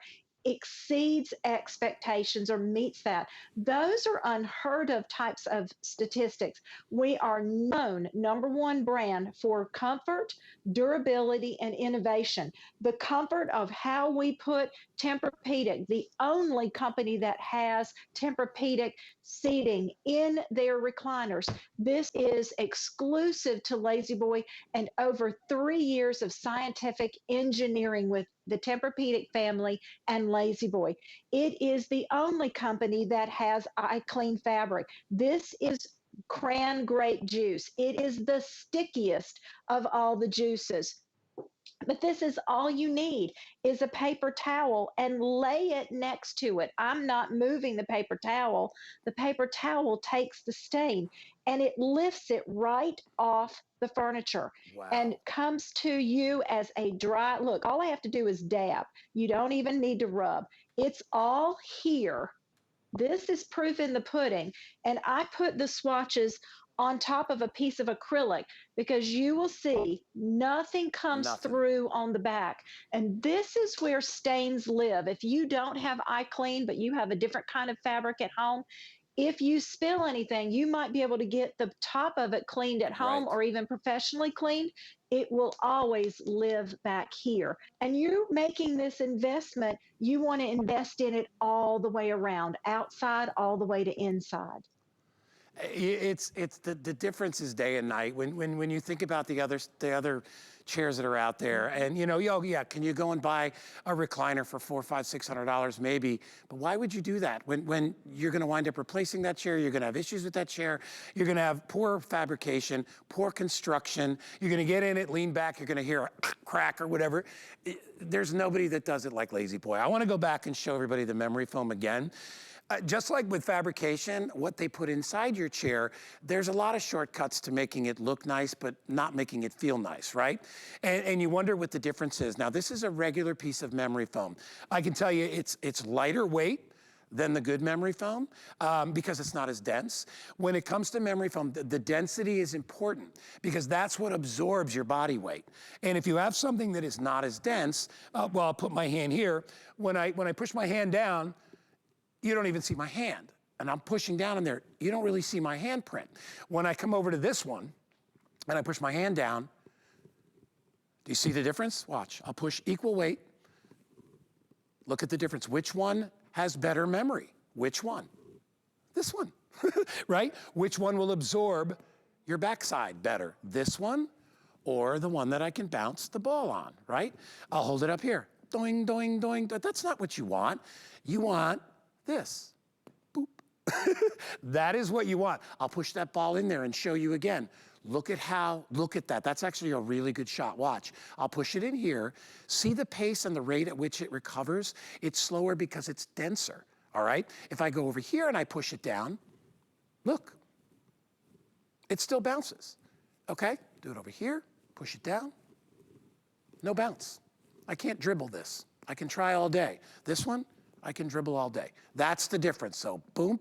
S3: exceeds expectations or meets that. Those are unheard of types of statistics. We are known #1 brand for comfort, durability, and innovation. The comfort of how we put Tempur-Pedic, the only company that has Tempur-Pedic seating in their recliners. This is exclusive to Lazy Boy, and over 3 years of scientific engineering with the Tempur-Pedic family and Lazy Boy. It is the only company that has eye-clean fabric. This is cran grape juice. It is the stickiest of all the juices. But this is all you need is a paper towel, and lay it next to it. I'm not moving the paper towel. The paper towel takes the stain, and it lifts it right off the furniture.
S2: Wow.
S3: And comes to you as a dry look. All I have to do is dab. You don't even need to rub. It's all here. This is proof in the pudding. And I put the swatches on top of a piece of acrylic, because you will see nothing comes through on the back. And this is where stains live. If you don't have iClean, but you have a different kind of fabric at home, if you spill anything, you might be able to get the top of it cleaned at home, or even professionally cleaned. It will always live back here. And you're making this investment, you want to invest in it all the way around, outside all the way to inside.
S2: It's the difference is day and night. When you think about the other chairs that are out there, and oh yeah, can you go and buy a recliner for $400, $500, $600 maybe? But why would you do that when you're going to wind up replacing that chair? You're going to have issues with that chair. You're going to have poor fabrication, poor construction. You're going to get in it, lean back. You're going to hear a crack or whatever. There's nobody that does it like Lazy Boy. I want to go back and show everybody the memory foam again. Just like with fabrication, what they put inside your chair, there's a lot of shortcuts to making it look nice, but not making it feel nice, right? And you wonder what the difference is. Now, this is a regular piece of memory foam. I can tell you it's lighter weight than the good memory foam because it's not as dense. When it comes to memory foam, the density is important because that's what absorbs your body weight. And if you have something that is not as dense, well, I'll put my hand here. When I push my hand down, you don't even see my hand. And I'm pushing down in there, you don't really see my handprint. When I come over to this one, and I push my hand down, do you see the difference? Watch, I'll push equal weight. Look at the difference. Which one has better memory? Which one? This one, right? Which one will absorb your backside better? This one or the one that I can bounce the ball on, right? I'll hold it up here. Doing, doing, doing. But that's not what you want. You want this. Boop. That is what you want. I'll push that ball in there and show you again. Look at that. That's actually a really good shot. Watch. I'll push it in here. See the pace and the rate at which it recovers? It's slower because it's denser, all right? If I go over here and I push it down, look. It still bounces, okay? Do it over here, push it down. No bounce. I can't dribble this. I can try all day. This one, I can dribble all day. That's the difference. So boom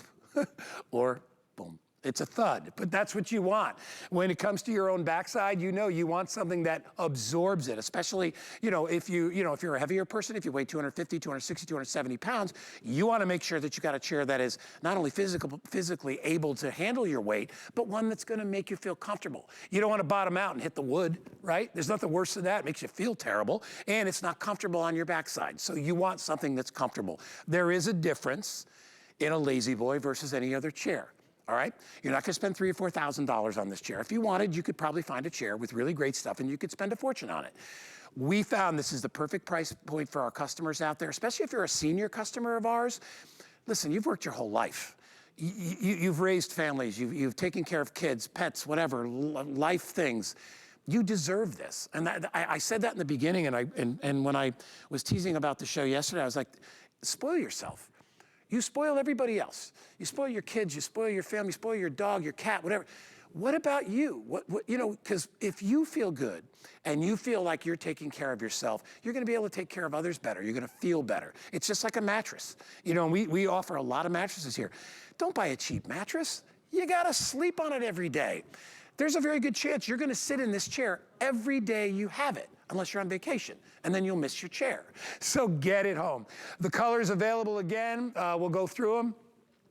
S2: or boom. It's a thud, but that's what you want. When it comes to your own backside, you want something that absorbs it, especially, if you're a heavier person, if you weigh 250, 260, 270 pounds, you want to make sure that you got a chair that is not only physically able to handle your weight, but one that's going to make you feel comfortable. You don't want to bottom out and hit the wood, right? There's nothing worse than that. It makes you feel terrible, and it's not comfortable on your backside. So you want something that's comfortable. There is a difference in a Lazy Boy versus any other chair. All right? You're not going to spend $3,000 or $4,000 on this chair. If you wanted, you could probably find a chair with really great stuff and you could spend a fortune on it. We found this is the perfect price point for our customers out there, especially if you're a senior customer of ours. Listen, you've worked your whole life. You've raised families. You've taken care of kids, pets, whatever, life things. You deserve this. And I said that in the beginning, and when I was teasing about the show yesterday, I was like, spoil yourself. You spoil everybody else. You spoil your kids, you spoil your family, you spoil your dog, your cat, whatever. What about you? Because if you feel good and you feel like you're taking care of yourself, you're going to be able to take care of others better. You're going to feel better. It's just like a mattress. And we offer a lot of mattresses here. Don't buy a cheap mattress. You got to sleep on it every day. There's a very good chance you're going to sit in this chair every day you have it, unless you're on vacation, and then you'll miss your chair. So get it home. The colors available again, we'll go through them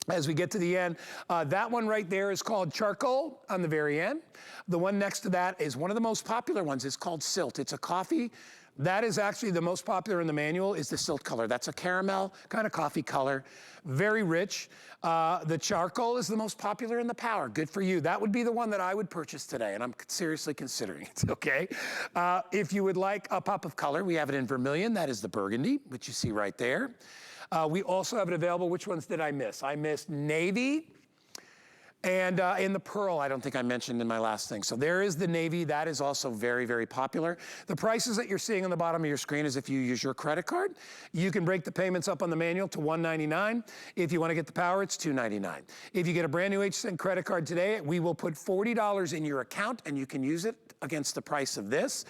S2: as we get to the end. That one right there is called Charcoal on the very end. The one next to that is one of the most popular ones. It's called Silt. It's a coffee. That is actually the most popular in the manual is the Silt color. That's a caramel kind of coffee color, very rich. The Charcoal is the most popular in the Power. Good for you. That would be the one that I would purchase today, and I'm seriously considering it, okay? If you would like a pop of color, we have it in Vermilion. That is the Burgundy, which you see right there. We also have it available. Which ones did I miss? I missed Navy. And in the Pearl, I don't think I mentioned in my last thing. So there is the Navy. That is also very, very popular. The prices that you're seeing on the bottom of your screen is if you use your credit card. You can break the payments up on the manual to $199. If you want to get the Power, it's $299. If you get a brand new HSN credit card today, we will put $40 in your account, and you can use it against the price of this.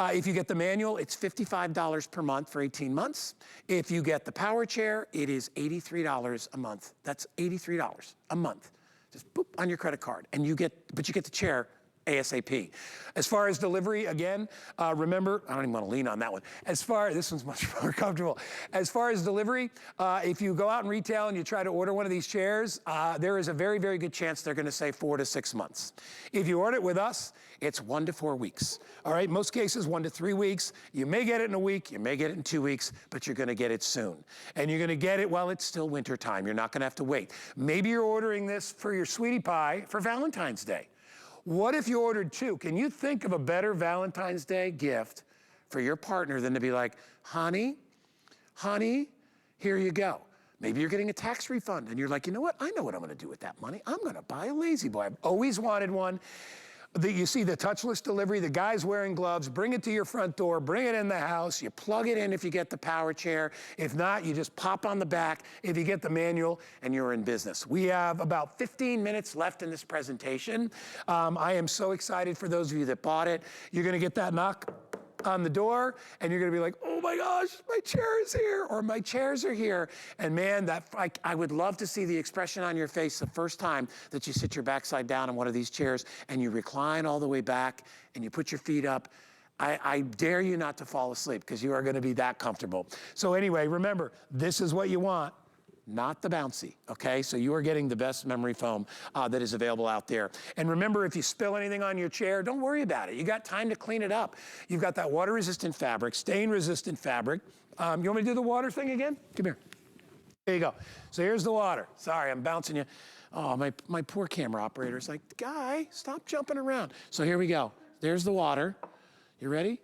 S2: If you get the manual, it's $55 per month for 18 months. If you get the Power Chair, it is $83 a month. That's $83 a month. Just boop on your credit card, and you get the chair ASAP. As far as delivery, again, remember, I don't even want to lean on that one. This one's much more comfortable. As far as delivery, if you go out in retail and you try to order one of these chairs, there is a very, very good chance they're going to say 4 to 6 months. If you order it with us, it's 1 to 4 weeks. All right, most cases 1 to 3 weeks. You may get it in a week, you may get it in 2 weeks, but you're going to get it soon. And you're going to get it while it's still winter time. You're not going to have to wait. Maybe you're ordering this for your sweetie pie for Valentine's Day. What if you ordered 2? Can you think of a better Valentine's Day gift for your partner than to be like, honey, here you go. Maybe you're getting a tax refund and you're like, you know what? I know what I'm gonna do with that money. I'm gonna buy a Lazy Boy. I've always wanted one. You see the touchless delivery, the guy's wearing gloves, bring it to your front door, bring it in the house, you plug it in if you get the power chair. If not, you just pop on the back if you get the manual, and you're in business. We have about 15 minutes left in this presentation. I am so excited for those of you that bought it. You're gonna get that knock on the door, and you're gonna be like, oh my gosh, my chair is here, or my chairs are here. And man, I would love to see the expression on your face the first time that you sit your backside down in one of these chairs and you recline all the way back and you put your feet up. I dare you not to fall asleep because you are gonna be that comfortable. So anyway, remember, this is what you want, not the bouncy, okay? So you are getting the best memory foam that is available out there. And remember, if you spill anything on your chair, don't worry about it. You got time to clean it up. You've got that water-resistant fabric, stain-resistant fabric. You want me to do the water thing again? Come here. There you go. So here's the water. Sorry, I'm bouncing you. Oh, my poor camera operator's like, guy, stop jumping around. So here we go. There's the water. You ready?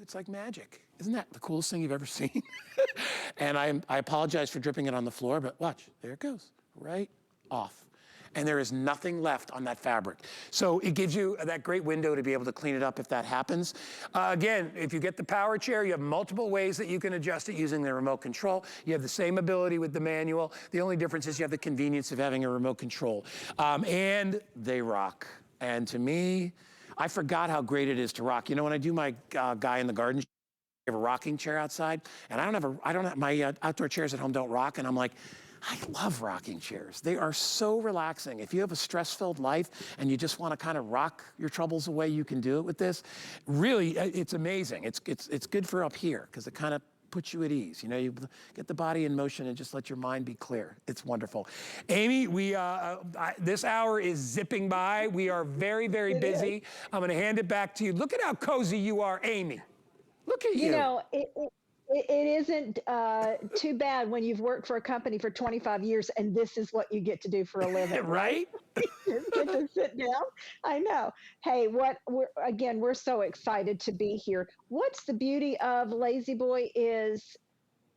S2: It's like magic. Isn't that the coolest thing you've ever seen? And I apologize for dripping it on the floor, but watch, there it goes, right off. And there is nothing left on that fabric. So it gives you that great window to be able to clean it up if that happens. Again, if you get the power chair, you have multiple ways that you can adjust it using the remote control. You have the same ability with the manual. The only difference is you have the convenience of having a remote control. And they rock. And to me, I forgot how great it is to rock. You know, when I do my guy in the garden, I have a rocking chair outside, and I don't have my outdoor chairs at home don't rock, and I'm like, I love rocking chairs. They are so relaxing. If you have a stress-filled life and you just want to kind of rock your troubles away, you can do it with this. Really, it's amazing. It's good for up here because it kind of puts you at ease. You know, you get the body in motion and just let your mind be clear. It's wonderful. Amy, this hour is zipping by. We are very, very busy. I'm going to hand it back to you. Look at how cozy you are, Amy. Look at you.
S3: You know, it isn't too bad when you've worked for a company for 25 years and this is what you get to do for a living.
S2: Right?
S3: Just get to sit down. I know. Hey, we're so excited to be here. What's the beauty of Lazy Boy is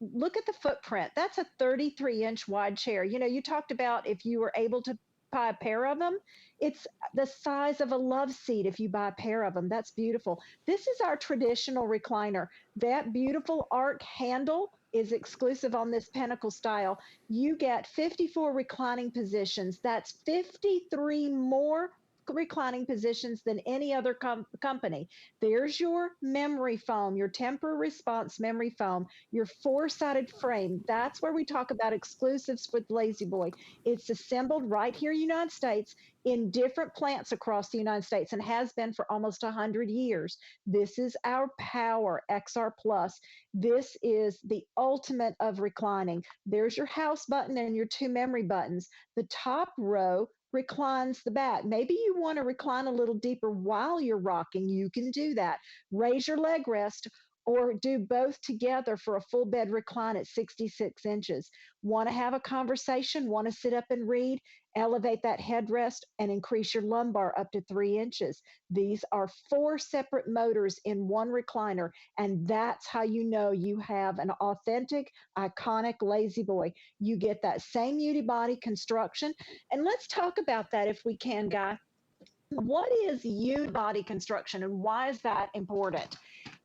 S3: look at the footprint. That's a 33-inch wide chair. You know, you talked about if you were able to buy a pair of them, it's the size of a love seat if you buy a pair of them. That's beautiful. This is our traditional recliner. That beautiful arc handle is exclusive on this Pinnacle style. You get 54 reclining positions. That's 53 more reclining positions than any other company. There's your memory foam, your temper response memory foam, your 4-sided frame. That's where we talk about exclusives with Lazy Boy. It's assembled right here in the United States in different plants across the United States and has been for almost 100 years. This is our Power XR Plus. This is the ultimate of reclining. There's your house button and your 2 memory buttons. The top row reclines the back. Maybe you want to recline a little deeper while you're rocking. You can do that. Raise your leg rest or do both together for a full bed recline at 66 inches. Want to have a conversation, want to sit up and read, elevate that headrest and increase your lumbar up to 3 inches. These are 4 separate motors in one recliner, and that's how you know you have an authentic, iconic Lazy Boy. You get that same unibody construction, and let's talk about that if we can, Guy. What is unibody construction and why is that important?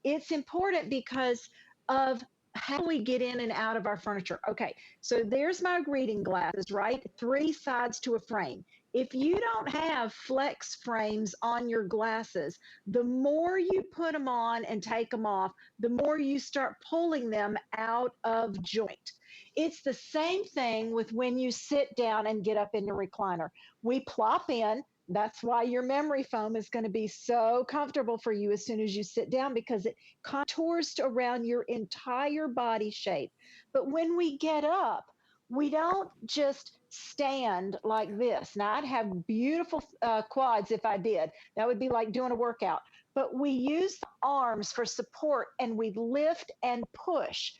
S3: It's important because of how we get in and out of our furniture. Okay, so there's my reading glasses, right? 3 sides to a frame. If you don't have flex frames on your glasses, the more you put them on and take them off, the more you start pulling them out of joint. It's the same thing with when you sit down and get up in your recliner. We plop in, That's why your memory foam is going to be so comfortable for you as soon as you sit down because it contours to around your entire body shape. But when we get up, we don't just stand like this. Now, I'd have beautiful quads if I did. That would be like doing a workout. But we use the arms for support and we lift and push.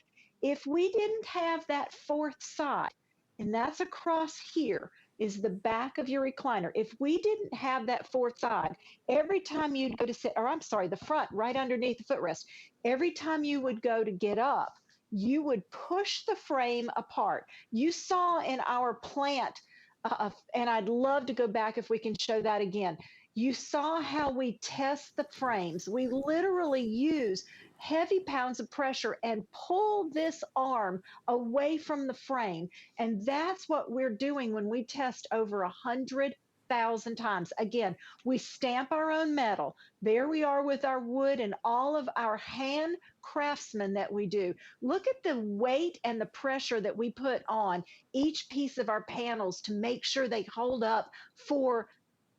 S3: If we didn't have that fourth side, and that's across here, is the back of your recliner. If we didn't have that fourth side, every time you'd go to sit, or I'm sorry, the front right underneath the footrest, every time you would go to get up, you would push the frame apart. You saw in our plant, and I'd love to go back if we can show that again. You saw how we test the frames. We literally use heavy pounds of pressure and pull this arm away from the frame. And that's what we're doing when we test over 100,000 times. Again, we stamp our own metal. There we are with our wood and all of our hand craftsmen that we do. Look at the weight and the pressure that we put on each piece of our panels to make sure they hold up for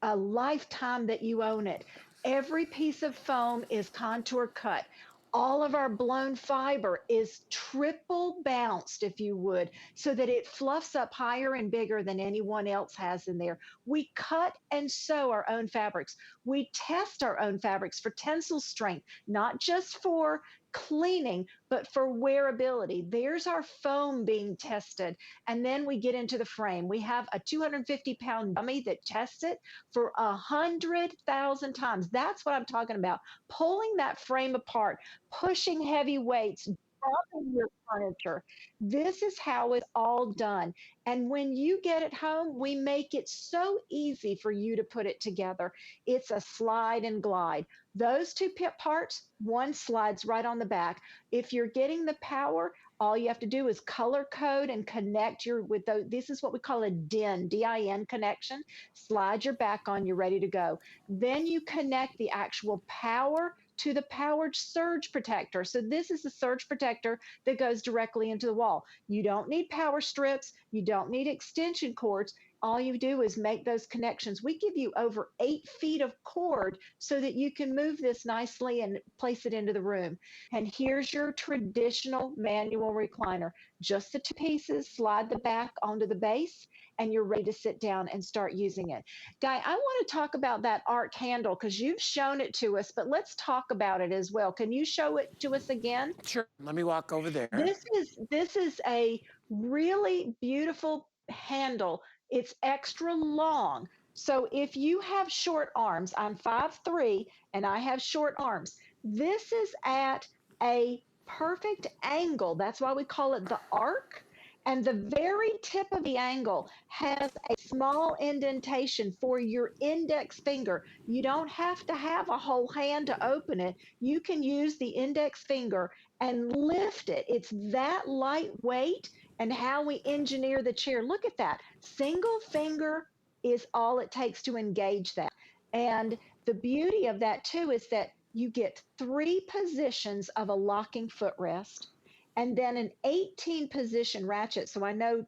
S3: a lifetime that you own it. Every piece of foam is contour cut. All of our blown fiber is triple bounced, if you would, so that it fluffs up higher and bigger than anyone else has in there. We cut and sew our own fabrics. We test our own fabrics for tensile strength, not just for cleaning, but for wearability. There's our foam being tested. And then we get into the frame. We have a 250-pound dummy that tests it for 100,000 times. That's what I'm talking about. Pulling that frame apart, pushing heavy weights, dropping your furniture. This is how it's all done. And when you get it home, we make it so easy for you to put it together. It's a slide and glide. Those two parts, one slides right on the back. If you're getting the power, all you have to do is color code and connect your with those. This is what we call a DIN, D-I-N connection. Slide your back on, you're ready to go. Then you connect the actual power to the powered surge protector. So this is the surge protector that goes directly into the wall. You don't need power strips. You don't need extension cords. All you do is make those connections. We give you over 8 feet of cord so that you can move this nicely and place it into the room. And here's your traditional manual recliner. Just the two pieces, slide the back onto the base, and you're ready to sit down and start using it. Guy, I want to talk about that arc handle because you've shown it to us, but let's talk about it as well. Can you show it to us again?
S2: Sure. Let me walk over there.
S3: This is a really beautiful handle. It's extra long. So if you have short arms, I'm 5'3" and I have short arms, this is at a perfect angle. That's why we call it the arc. And the very tip of the angle has a small indentation for your index finger. You don't have to have a whole hand to open it. You can use the index finger and lift it. It's that lightweight, and how we engineer the chair. Look at that. Single finger is all it takes to engage that. And the beauty of that too is that you get 3 positions of a locking footrest and then an 18 position ratchet. So I know,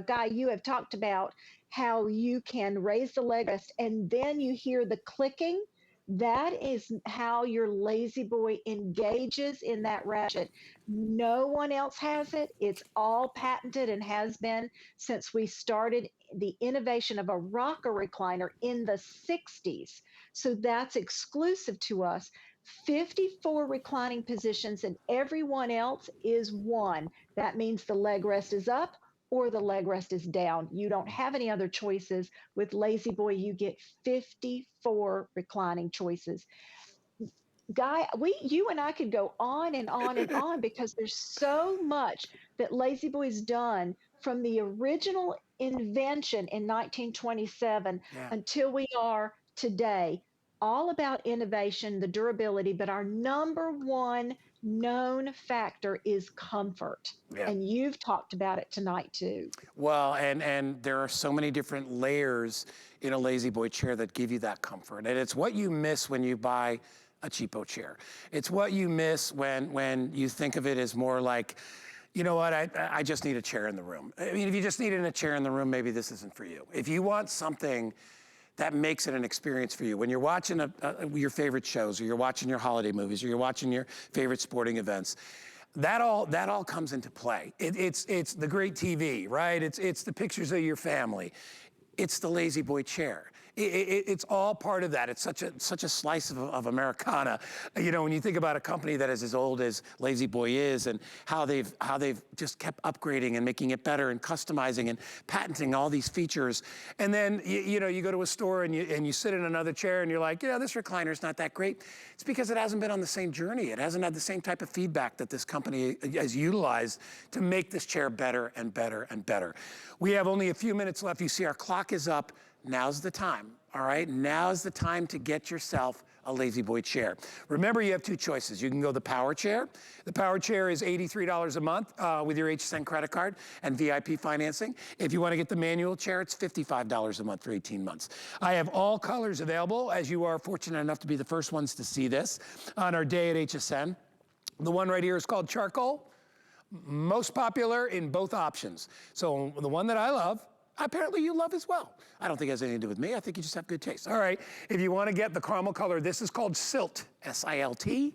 S3: Guy, you have talked about how you can raise the leg rest and then you hear the clicking. That is how your Lazy Boy engages in that ratchet. No one else has it. It's all patented and has been since we started the innovation of a rocker recliner in the 60s. So that's exclusive to us. 54 reclining positions and everyone else is one. That means the leg rest is up or the leg rest is down. You don't have any other choices. With Lazy Boy, you get 54 reclining choices. Guy, you and I could go on and on and on because there's so much that Lazy Boy's done from the original invention in 1927 until we are today. All about innovation, the durability, but our number one known factor is comfort.
S2: Yeah.
S3: And you've talked about it tonight too.
S2: Well, and there are so many different layers in a Lazy Boy chair that give you that comfort. And it's what you miss when you buy a cheapo chair. It's what you miss when you think of it as more like, you know what, I just need a chair in the room. I mean, if you just needed a chair in the room, maybe this isn't for you. If you want something that makes it an experience for you. When you're watching your favorite shows, or you're watching your holiday movies, or you're watching your favorite sporting events, that all comes into play. It's the great TV, right? It's the pictures of your family. It's the Lazy Boy chair. It's all part of that. It's such a slice of Americana. You know, when you think about a company that is as old as Lazy Boy is, and how they've just kept upgrading and making it better and customizing and patenting all these features. And then you know, you go to a store and you sit in another chair and you're like, yeah, this recliner's not that great. It's because it hasn't been on the same journey. It hasn't had the same type of feedback that this company has utilized to make this chair better and better and better. We have only a few minutes left. You see our clock is up. Now's the time, all right? Now's the time to get yourself a Lazy Boy chair. Remember, you have two choices. You can go the power chair. The power chair is $83 a month with your HSN credit card and VIP financing. If you want to get the manual chair, it's $55 a month for 18 months. I have all colors available, as you are fortunate enough to be the first ones to see this on our day at HSN. The one right here is called charcoal. Most popular in both options. So the one that I love, apparently you love as well. I don't think it has anything to do with me. I think you just have good taste. All right, if you want to get the caramel color, this is called Silt, S-I-L-T.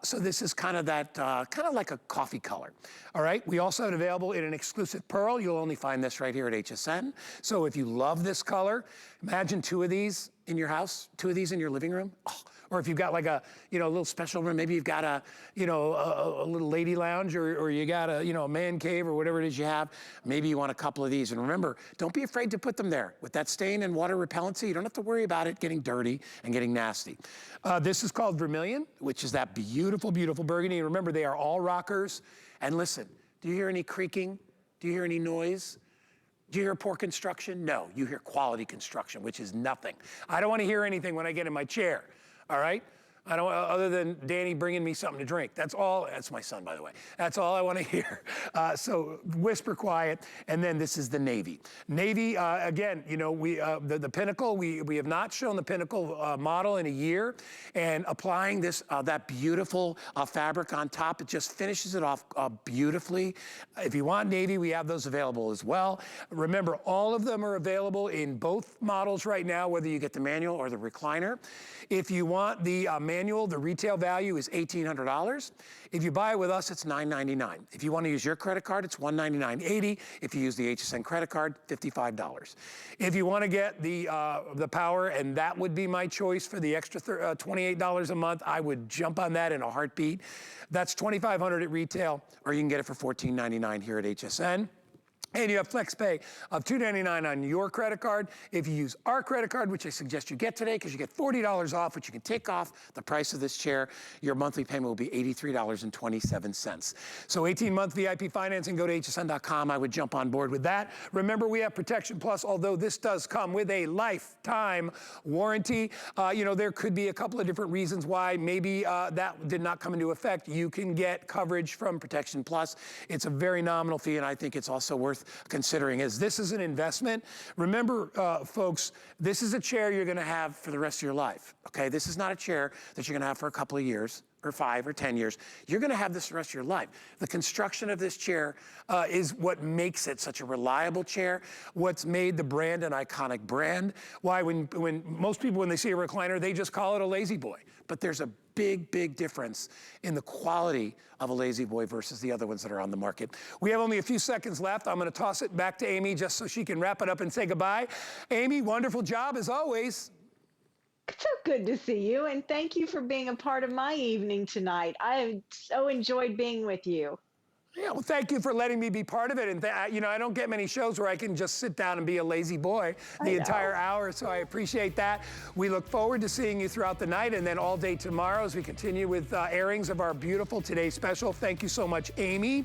S2: So this is kind of that, kind of like a coffee color. All right, we also have it available in an exclusive pearl. You'll only find this right here at HSN. So if you love this color, imagine two of these in your house, two of these in your living room. Oh, or if you've got like a, you know, a little special room, maybe you've got a, you know, a little lady lounge, or you got a, you know, a man cave, or whatever it is you have. Maybe you want a couple of these. And remember, don't be afraid to put them there. With that stain and water repellency, you don't have to worry about it getting dirty and getting nasty. This is called Vermilion, which is that beautiful, beautiful burgundy. And remember, they are all rockers. And listen, do you hear any creaking? Do you hear any noise? Do you hear poor construction? No, you hear quality construction, which is nothing. I don't want to hear anything when I get in my chair. All right? I don't, other than Danny bringing me something to drink. That's all, that's my son, by the way. That's all I want to hear. So whisper quiet, and then this is the Navy. Navy, again, you know, the Pinnacle, we have not shown the Pinnacle model in a year, and applying this, that beautiful fabric on top, it just finishes it off beautifully. If you want Navy, we have those available as well. Remember, all of them are available in both models right now, whether you get the manual or the recliner. If you want the manual, the retail value is $1,800. If you buy it with us, it's $999. If you want to use your credit card, it's $199.80. If you use the HSN credit card, $55. If you want to get the power, and that would be my choice for the extra $28 a month, I would jump on that in a heartbeat. That's $2,500 at retail, or you can get it for $14.99 here at HSN. And you have FlexPay of $299 on your credit card. If you use our credit card, which I suggest you get today, because you get $40 off, which you can take off the price of this chair, your monthly payment will be $83.27. So 18-month VIP financing, go to hsn.com. I would jump on board with that. Remember, we have Protection Plus, although this does come with a lifetime warranty. You know, there could be a couple of different reasons why maybe that did not come into effect. You can get coverage from Protection Plus. It's a very nominal fee, and I think it's also worth considering. As this is an investment, remember, folks, this is a chair you're going to have for the rest of your life. Okay, this is not a chair that you're going to have for a couple of years, or 5 or 10 years. You're going to have this the rest of your life. The construction of this chair is what makes it such a reliable chair, what's made the brand an iconic brand. Why, when most people, when they see a recliner, they just call it a Lazy Boy. But there's a big, big difference in the quality of a Lazy Boy versus the other ones that are on the market. We have only a few seconds left. I'm going to toss it back to Amy just so she can wrap it up and say goodbye. Amy, wonderful job as always.
S3: So good to see you, and thank you for being a part of my evening tonight. I have so enjoyed being with you.
S2: Yeah, well, thank you for letting me be part of it. And, you know, I don't get many shows where I can just sit down and be a lazy boy the entire hour, so I appreciate that. We look forward to seeing you throughout the night and then all day tomorrow as we continue with airings of our beautiful Today Special. Thank you so much, Amy.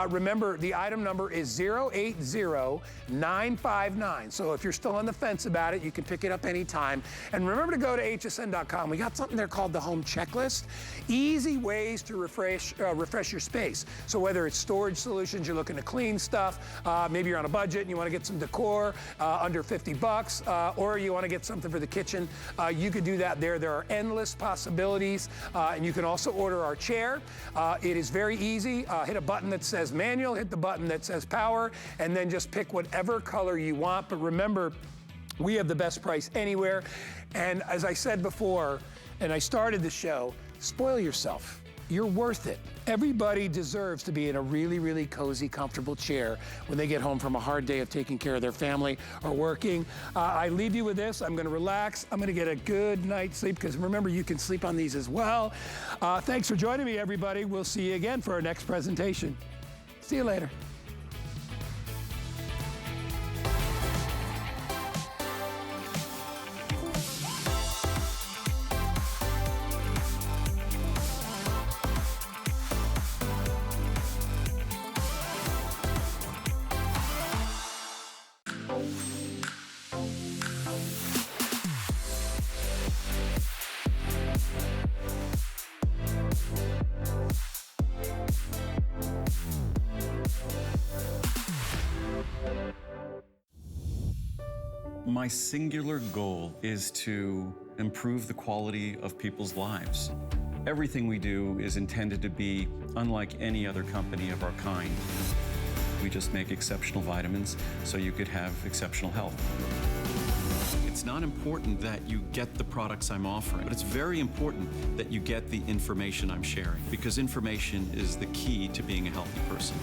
S2: Remember, the item number is 080959. So if you're still on the fence about it, you can pick it up anytime. And remember to go to hsn.com. We got something there called the Home Checklist. Easy ways to refresh your space. So whether it's storage solutions, you're looking to clean stuff, maybe you're on a budget and you want to get some decor under 50 bucks, or you want to get something for the kitchen, you could do that there. There are endless possibilities, and you can also order our chair. It is very easy. Hit a button that says manual, hit the button that says power, and then just pick whatever color you want. But remember, We have the best price anywhere. And as I said before, and I started the show, spoil yourself. You're worth it. Everybody deserves to be in a really, really cozy, comfortable chair when they get home from a hard day of taking care of their family or working. I leave you with this. I'm gonna relax. I'm gonna get a good night's sleep, because remember, you can sleep on these as well. Thanks for joining me, everybody. We'll see you again for our next presentation. See you later.
S4: My singular goal is to improve the quality of people's lives. Everything we do is intended to be unlike any other company of our kind. We just make exceptional vitamins so you could have exceptional health. It's not important that you get the products I'm offering, but it's very important that you get the information I'm sharing, because information is the key to being a healthy person.